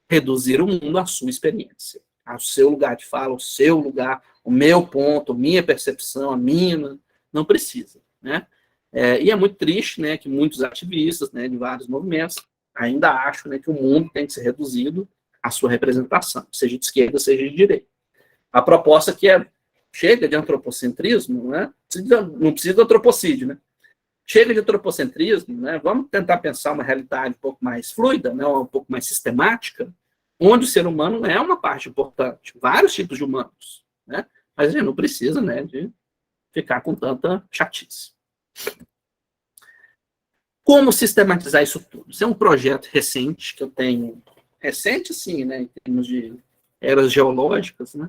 reduzir o mundo à sua experiência. o seu lugar de fala, o seu lugar, o meu ponto, minha percepção, a minha, não precisa, né? E é muito triste, né, que muitos ativistas, né, de vários movimentos ainda acham, né, que o mundo tem que ser reduzido à sua representação, seja de esquerda, seja de direita. A proposta que chega de antropocentrismo, né, não precisa de antropocídio, né? Chega de antropocentrismo, né? Vamos tentar pensar uma realidade um pouco mais fluida, né? Um pouco mais sistemática, onde o ser humano é uma parte importante, vários tipos de humanos, né? Mas a gente não precisa, né, de ficar com tanta chatice. Como sistematizar isso tudo? Isso é um projeto recente que eu tenho, recente sim, né, em termos de eras geológicas, né?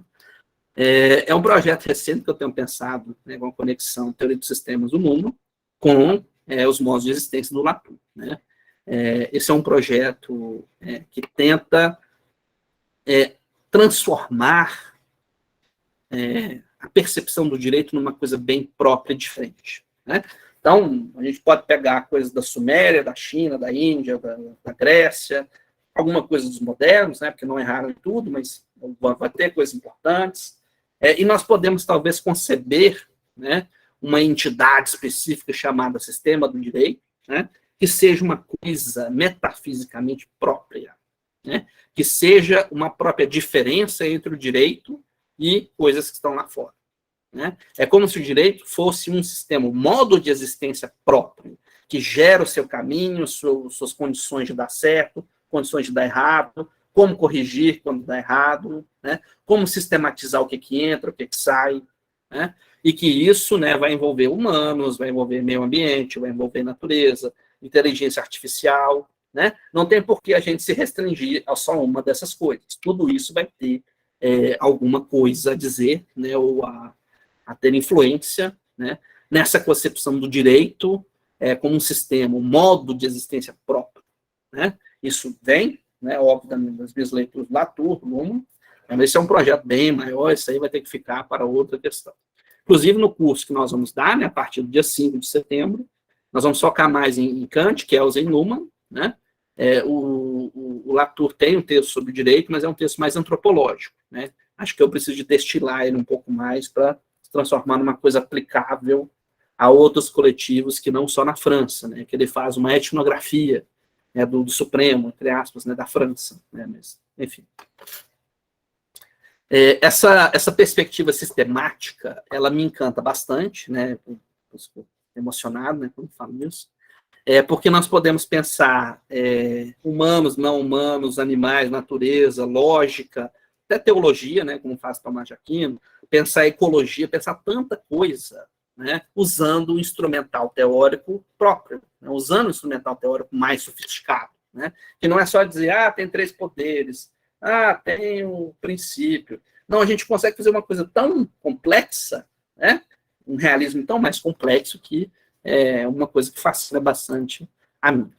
É um projeto recente que eu tenho pensado, né, com a conexão teoria dos sistemas do mundo com os modos de existência do Latour, né? Esse é um projeto que tenta transformar a percepção do direito numa coisa bem própria e diferente, né? Então, a gente pode pegar coisas da Suméria, da China, da Índia, da Grécia, alguma coisa dos modernos, né, porque não erraram em tudo, mas vai ter coisas importantes. E nós podemos, talvez, conceber, né, uma entidade específica chamada Sistema do Direito, né, que seja uma coisa metafisicamente própria, né, que seja uma própria diferença entre o direito e coisas que estão lá fora. Né? É como se o direito fosse um sistema, um modo de existência próprio, que gera o seu caminho, suas condições de dar certo, condições de dar errado, como corrigir quando dá errado, né? Como sistematizar o que entra, o que sai, né? E que isso, né, vai envolver humanos, vai envolver meio ambiente, vai envolver natureza, inteligência artificial, né? Não tem por que a gente se restringir a só uma dessas coisas. Tudo isso vai ter alguma coisa a dizer, né, ou a ter influência, né, nessa concepção do direito como um sistema, um modo de existência próprio, né? Isso vem, né, óbvio, das minhas leituras do Latour, Luhmann, mas esse é um projeto bem maior, isso aí vai ter que ficar para outra questão. Inclusive, no curso que nós vamos dar, né, a partir do dia 5 de setembro, nós vamos focar mais em Kant, Kelsen e Luhmann, né? O Latour tem um texto sobre direito, mas é um texto mais antropológico, né? Acho que eu preciso de destilar ele um pouco mais para transformar numa coisa aplicável a outros coletivos que não só na França, né, que ele faz uma etnografia, né, do Supremo, entre aspas, né, da França, né, mas, enfim. Essa perspectiva sistemática, ela me encanta bastante, né, eu emocionado, né, quando falo isso, porque nós podemos pensar humanos, não humanos, animais, natureza, lógica, até teologia, né, como faz Tomás de Aquino, pensar ecologia, pensar tanta coisa, né, usando o instrumental teórico próprio, né, usando o instrumental teórico mais sofisticado, né, que não é só dizer, tem 3 poderes, tem o princípio. Não, a gente consegue fazer uma coisa tão complexa, né, um realismo tão mais complexo que é uma coisa que fascina bastante a mim.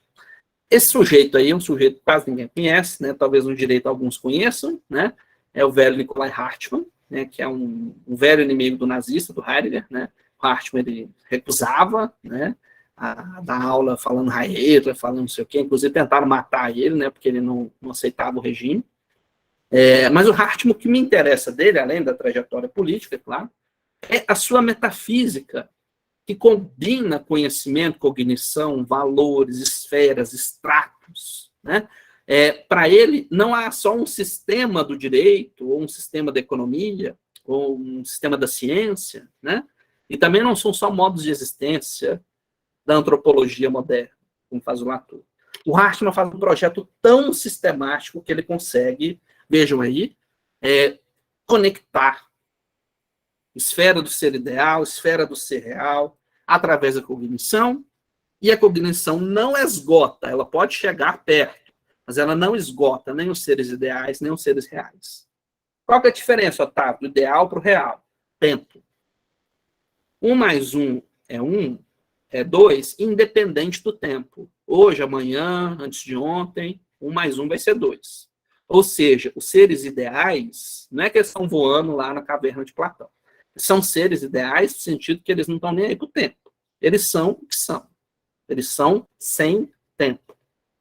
Esse sujeito aí é um sujeito que quase ninguém conhece, né, talvez no direito alguns conheçam, né, é o velho Nikolai Hartmann, né, que é um velho inimigo do nazista, do Heidegger, né. O Hartmann, ele recusava, né, a dar aula falando Hitler, falando não sei o quê, inclusive tentaram matar ele, né, porque ele não aceitava o regime. Mas o Hartmann, o que me interessa dele, além da trajetória política, claro, é a sua metafísica, que combina conhecimento, cognição, valores, esferas, estratos, né? Para ele, não há só um sistema do direito, ou um sistema da economia, ou um sistema da ciência, né? E também não são só modos de existência da antropologia moderna, como faz o Latour. O Hartmann faz um projeto tão sistemático que ele consegue, vejam aí, conectar esfera do ser ideal, esfera do ser real, através da cognição, e a cognição não esgota, ela pode chegar perto, mas ela não esgota nem os seres ideais, nem os seres reais. Qual que é a diferença, Otávio, do ideal para o real? Tempo. 1 mais 1 é 2, independente do tempo. Hoje, amanhã, antes de ontem, 1 mais 1 vai ser 2. Ou seja, os seres ideais, não é que eles estão voando lá na caverna de Platão. São seres ideais no sentido que eles não estão nem aí para o tempo. Eles são o que são. Eles são sem tempo.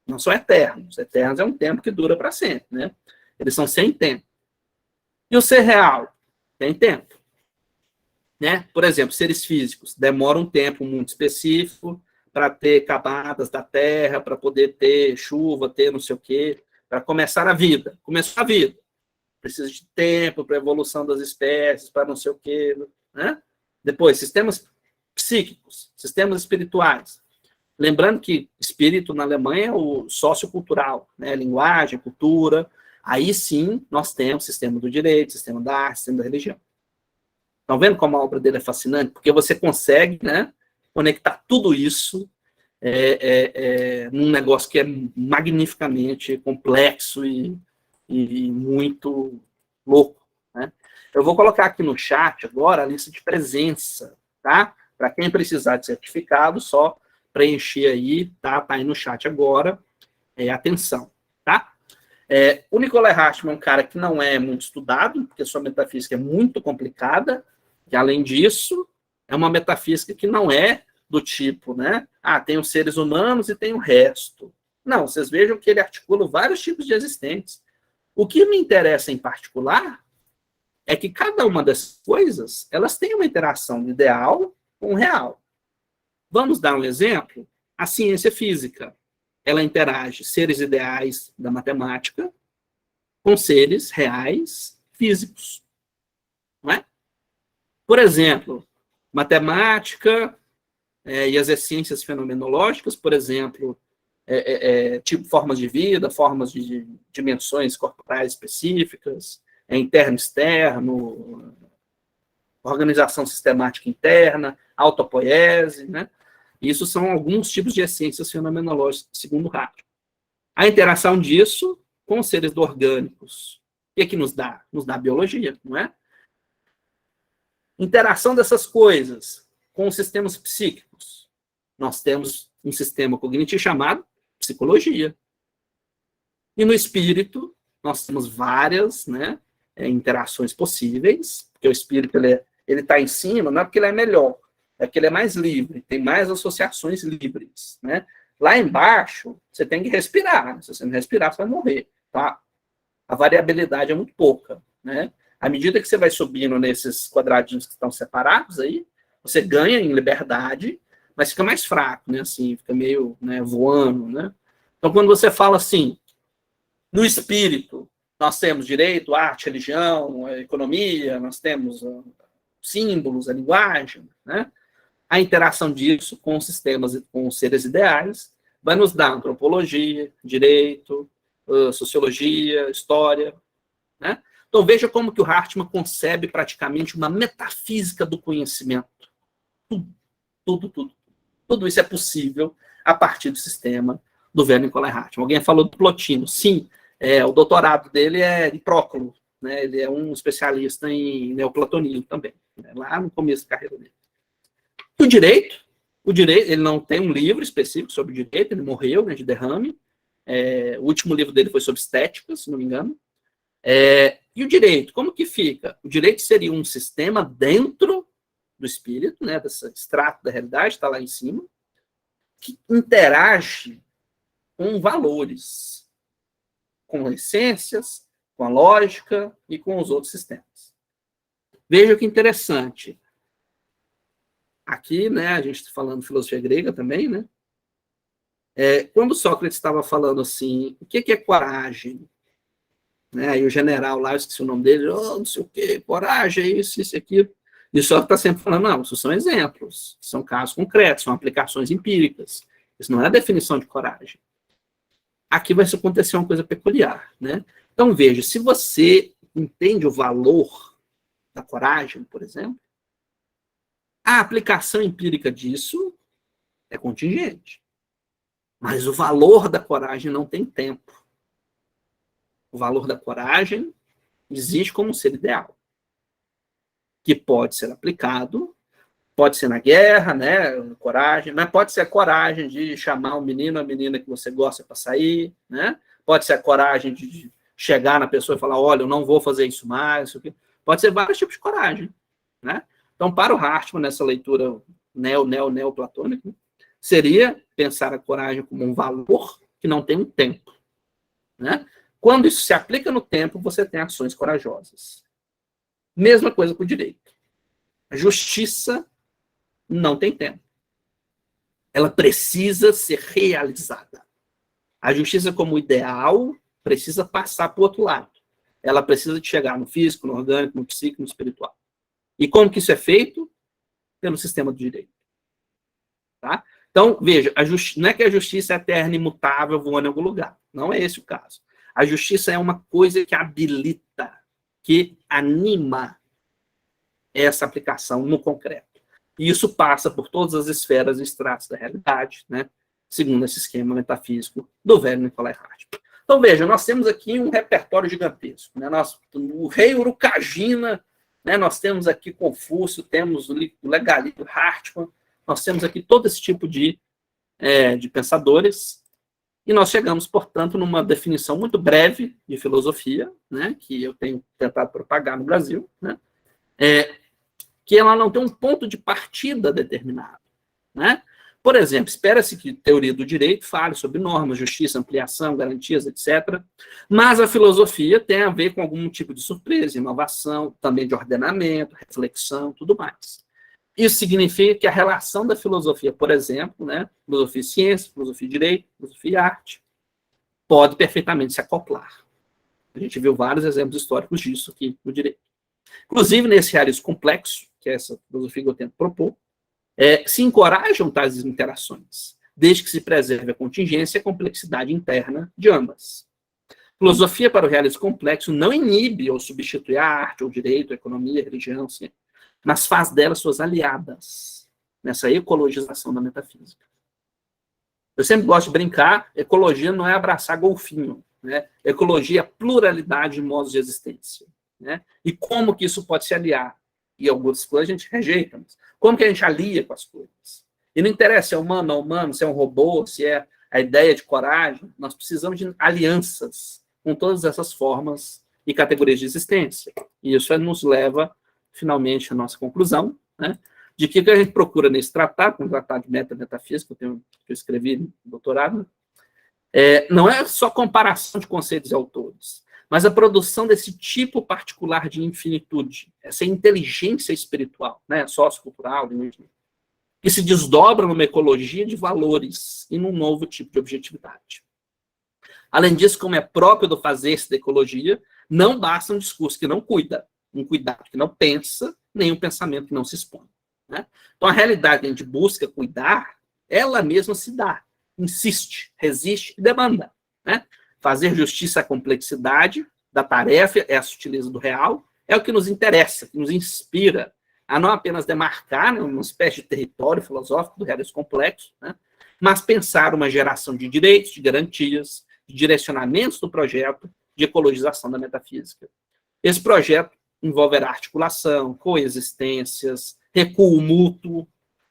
Não são eternos. Eternos é um tempo que dura para sempre, né? Eles são sem tempo. E o ser real? Tem tempo. Né? Por exemplo, seres físicos demoram um tempo muito específico para ter camadas da Terra, para poder ter chuva, ter não sei o quê, para começar a vida. Começar a vida. Precisa de tempo para a evolução das espécies, para não sei o quê. Né? Depois, sistemas psíquicos, sistemas espirituais. Lembrando que espírito na Alemanha é o sociocultural, né? Linguagem, cultura. Aí sim nós temos sistema do direito, sistema da arte, sistema da religião. Estão vendo como a obra dele é fascinante? Porque você consegue, né, conectar tudo isso num negócio que é magnificamente complexo e muito louco. Né? Eu vou colocar aqui no chat agora a lista de presença, tá? Para quem precisar de certificado, só preencher aí, tá? Tá aí no chat agora. Atenção, tá? O Nicolai Hartmann é um cara que não é muito estudado, porque sua metafísica é muito complicada, e além disso, é uma metafísica que não é do tipo, né? Tem os seres humanos e tem o resto. Não, vocês vejam que ele articula vários tipos de existentes. O que me interessa em particular é que cada uma dessas coisas, elas têm uma interação ideal com o real. Vamos dar um exemplo? A ciência física, ela interage seres ideais da matemática com seres reais físicos. Não é? Por exemplo, matemática e as ciências fenomenológicas, por exemplo, tipo formas de vida, formas de dimensões corporais específicas, interno, externo, organização sistemática interna, autopoiese, né? Isso são alguns tipos de ciências fenomenológicas, segundo Hartmann. A interação disso com os seres orgânicos, o que nos dá? Nos dá biologia, não é? Interação dessas coisas com os sistemas psíquicos. Nós temos um sistema cognitivo chamado psicologia. E no espírito, nós temos várias, né, interações possíveis, porque o espírito ele está em cima, não é porque ele é melhor, é porque ele é mais livre, tem mais associações livres. Né? Lá embaixo, você tem que respirar. Se você não respirar, você vai morrer. Tá? A variabilidade é muito pouca. Né? À medida que você vai subindo nesses quadradinhos que estão separados aí, você ganha em liberdade, mas fica mais fraco, né? Assim, fica meio, né, voando. Né? Então, quando você fala assim, no espírito, nós temos direito, arte, religião, economia, nós temos símbolos, a linguagem, né? A interação disso com os sistemas, com os seres ideais, vai nos dar antropologia, direito, sociologia, história. Né? Então, veja como que o Hartmann concebe praticamente uma metafísica do conhecimento. Tudo isso é possível a partir do sistema do velho Nicolai Hartmann. Alguém falou do Plotino. Sim, o doutorado dele é de Próclo. Né? Ele é um especialista em neoplatonismo também, né? Lá no começo da carreira dele. O direito, ele não tem um livro específico sobre direito, ele morreu, né, de derrame. O último livro dele foi sobre estética, se não me engano. E o direito, como que fica? O direito seria um sistema dentro do espírito, né, desse extrato da realidade, está lá em cima, que interage com valores, com essências, com a lógica e com os outros sistemas. Veja que interessante. Aqui, né, a gente está falando de filosofia grega também, né? Quando Sócrates estava falando assim, o que é coragem? Né? Aí o general lá, eu esqueci o nome dele, não sei o que, coragem, isso, aquilo. E Sócrates está sempre falando, não, isso são exemplos, são casos concretos, são aplicações empíricas. Isso não é a definição de coragem. Aqui vai acontecer uma coisa peculiar, né? Então, veja, se você entende o valor da coragem, por exemplo, a aplicação empírica disso é contingente. Mas o valor da coragem não tem tempo. O valor da coragem existe como um ser ideal, que pode ser aplicado, pode ser na guerra, né, coragem, mas pode ser a coragem de chamar um menino, a menina que você gosta para sair, né? Pode ser a coragem de chegar na pessoa e falar, olha, eu não vou fazer isso mais, isso aqui. Pode ser vários tipos de coragem, né? Então, para o Hartmann, nessa leitura neoplatônica, seria pensar a coragem como um valor que não tem um tempo, né? Quando isso se aplica no tempo, você tem ações corajosas. Mesma coisa com o direito. A justiça não tem tempo. Ela precisa ser realizada. A justiça como ideal precisa passar para o outro lado. Ela precisa de chegar no físico, no orgânico, no psíquico, no espiritual. E como que isso é feito? Pelo sistema do direito. Tá? Então, veja, não é que a justiça é eterna, imutável, voando em algum lugar. Não é esse o caso. A justiça é uma coisa que habilita, que anima essa aplicação no concreto. E isso passa por todas as esferas e estratos da realidade, né? Segundo esse esquema metafísico do velho Nicolai Hartmann. Então, veja, nós temos aqui um repertório gigantesco. Né? O rei Urukagina, né? Nós temos aqui Confúcio, temos o Legalito Hartmann, nós temos aqui todo esse tipo de pensadores, e nós chegamos, portanto, numa definição muito breve de filosofia, né? Que eu tenho tentado propagar no Brasil, né? Que ela não tem um ponto de partida determinado. Né? Por exemplo, espera-se que a teoria do direito fale sobre normas, justiça, ampliação, garantias, etc. Mas a filosofia tem a ver com algum tipo de surpresa, inovação, também de ordenamento, reflexão, tudo mais. Isso significa que a relação da filosofia, por exemplo, né, filosofia e ciência, filosofia e direito, filosofia e arte, pode perfeitamente se acoplar. A gente viu vários exemplos históricos disso aqui no direito. Inclusive, nesse realismo complexo, que é essa filosofia que eu tento propor, se encorajam tais interações, desde que se preserve a contingência e a complexidade interna de ambas. Filosofia para o realismo complexo não inibe ou substitui a arte, ou direito, a economia, a religião, sim, mas faz delas suas aliadas nessa ecologização da metafísica. Eu sempre gosto de brincar, ecologia não é abraçar golfinho, né? Ecologia é pluralidade de modos de existência. Né? E como que isso pode se aliar? E algumas coisas a gente rejeita, mas como que a gente alia com as coisas? E não interessa se é humano ou não humano, se é um robô, se é a ideia de coragem, nós precisamos de alianças com todas essas formas e categorias de existência. E isso nos leva, finalmente, à nossa conclusão, né? De que a gente procura nesse tratado, um tratado de metafísica, que eu escrevi no doutorado, não é só comparação de conceitos e autores, mas a produção desse tipo particular de infinitude, essa inteligência espiritual, né, sociocultural, que se desdobra numa ecologia de valores e num novo tipo de objetividade. Além disso, como é próprio do fazer-se da ecologia, não basta um discurso que não cuida, um cuidado que não pensa, nem um pensamento que não se expõe. Né? Então, a realidade que a gente busca cuidar, ela mesma se dá, insiste, resiste e demanda. Né? Fazer justiça à complexidade da tarefa, é a sutileza do real, é o que nos interessa, que nos inspira a não apenas demarcar, né, uma espécie de território filosófico do realismo complexo, né, mas pensar uma geração de direitos, de garantias, de direcionamentos do projeto de ecologização da metafísica. Esse projeto envolverá articulação, coexistências, recuo mútuo,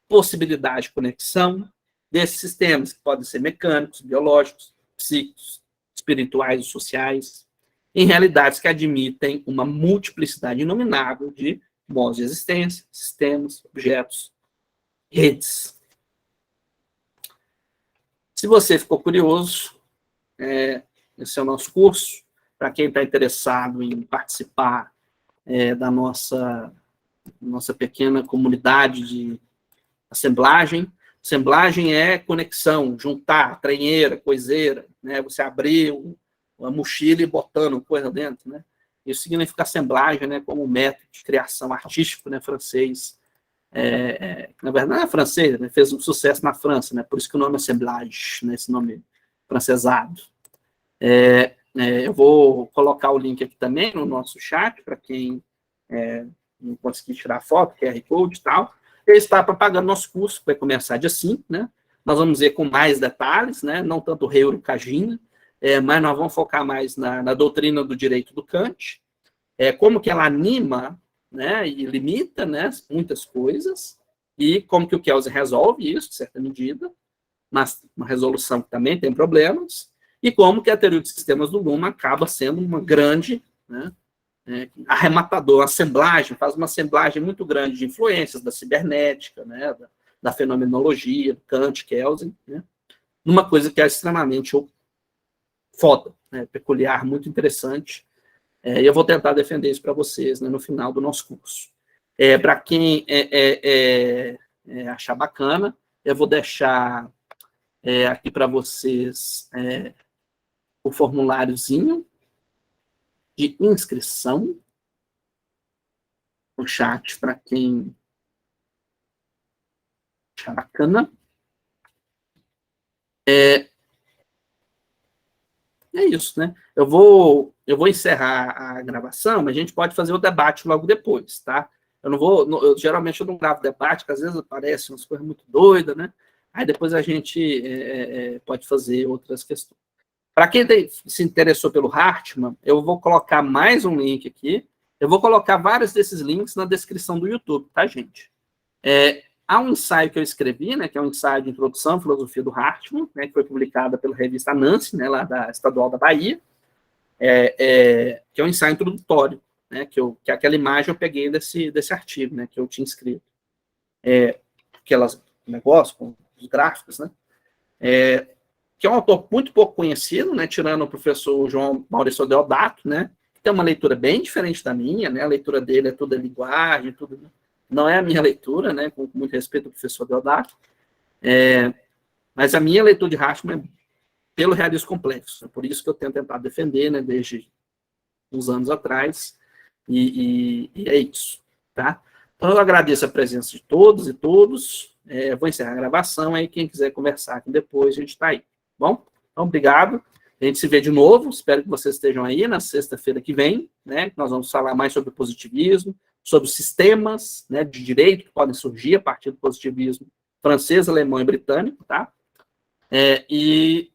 possibilidade de conexão desses sistemas, que podem ser mecânicos, biológicos, psíquicos, espirituais e sociais, em realidades que admitem uma multiplicidade inominável de modos de existência, sistemas, objetos, redes. Se você ficou curioso, esse é o nosso curso. Para quem está interessado em participar da nossa pequena comunidade de assemblagem. Assemblagem é conexão, juntar, trenheira, coiseira, né? Você abrir uma mochila e botando coisa dentro, né? Isso significa assemblagem, né? Como método de criação artístico, né? Francês. Na verdade, não é francês, né? Fez um sucesso na França, né? Por isso que o nome é assemblage, né? Esse nome francesado. Eu vou colocar o link aqui também no nosso chat, para quem não conseguir tirar foto, QR Code e tal. Ele está propagando nosso curso, que vai começar dia 5, né? Nós vamos ver com mais detalhes, né? Não tanto o rei Urukagina, mas nós vamos focar mais na doutrina do direito do Kant, como que ela anima, né, e limita, né, muitas coisas, e como que o Kelsen resolve isso, de certa medida, mas uma resolução que também tem problemas, e como que a teoria dos sistemas do Luhmann acaba sendo uma grande, né, arrematador, assemblagem, faz uma assemblagem muito grande de influências da cibernética, né, da fenomenologia, Kant, Kelsen, né, numa coisa que é extremamente foda, né, peculiar, muito interessante, E eu vou tentar defender isso para vocês, né, no final do nosso curso. Para quem achar bacana, eu vou deixar aqui para vocês o formuláriozinho de inscrição no chat, para quem achar bacana. É isso, né? Eu vou encerrar a gravação, mas a gente pode fazer o debate logo depois, tá? Eu não vou, geralmente eu não gravo debate, porque às vezes aparecem umas coisas muito doidas, né? Aí depois a gente pode fazer outras questões. Para quem se interessou pelo Hartmann, eu vou colocar mais um link aqui. Eu vou colocar vários desses links na descrição do YouTube, tá, gente? Há um ensaio que eu escrevi, né, que é um ensaio de introdução à filosofia do Hartmann, né, que foi publicada pela revista Nancy, né, lá da Estadual da Bahia, que é um ensaio introdutório, né, que aquela imagem eu peguei desse artigo, né, que eu tinha escrito. Aquelas negócios com os gráficos, né, que é um autor muito pouco conhecido, né, tirando o professor João Maurício Deodato, né, que tem uma leitura bem diferente da minha, né, a leitura dele é toda linguagem, tudo, né? Não é a minha leitura, né, com muito respeito ao professor Deodato, mas a minha leitura de Hartmann é pelo realismo complexo, é por isso que eu tenho tentado defender, né, desde uns anos atrás, e é isso, tá? Então eu agradeço a presença de todos e todos, vou encerrar a gravação, aí quem quiser conversar aqui depois, a gente está aí, bom? Então, obrigado, a gente se vê de novo, espero que vocês estejam aí na sexta-feira que vem, né, que nós vamos falar mais sobre o positivismo, sobre os sistemas, né, de direito que podem surgir a partir do positivismo francês, alemão e britânico, tá? E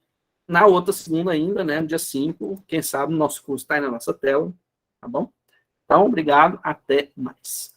na outra segunda ainda, né, dia 5, quem sabe o nosso curso está aí na nossa tela, tá bom? Então, obrigado, até mais.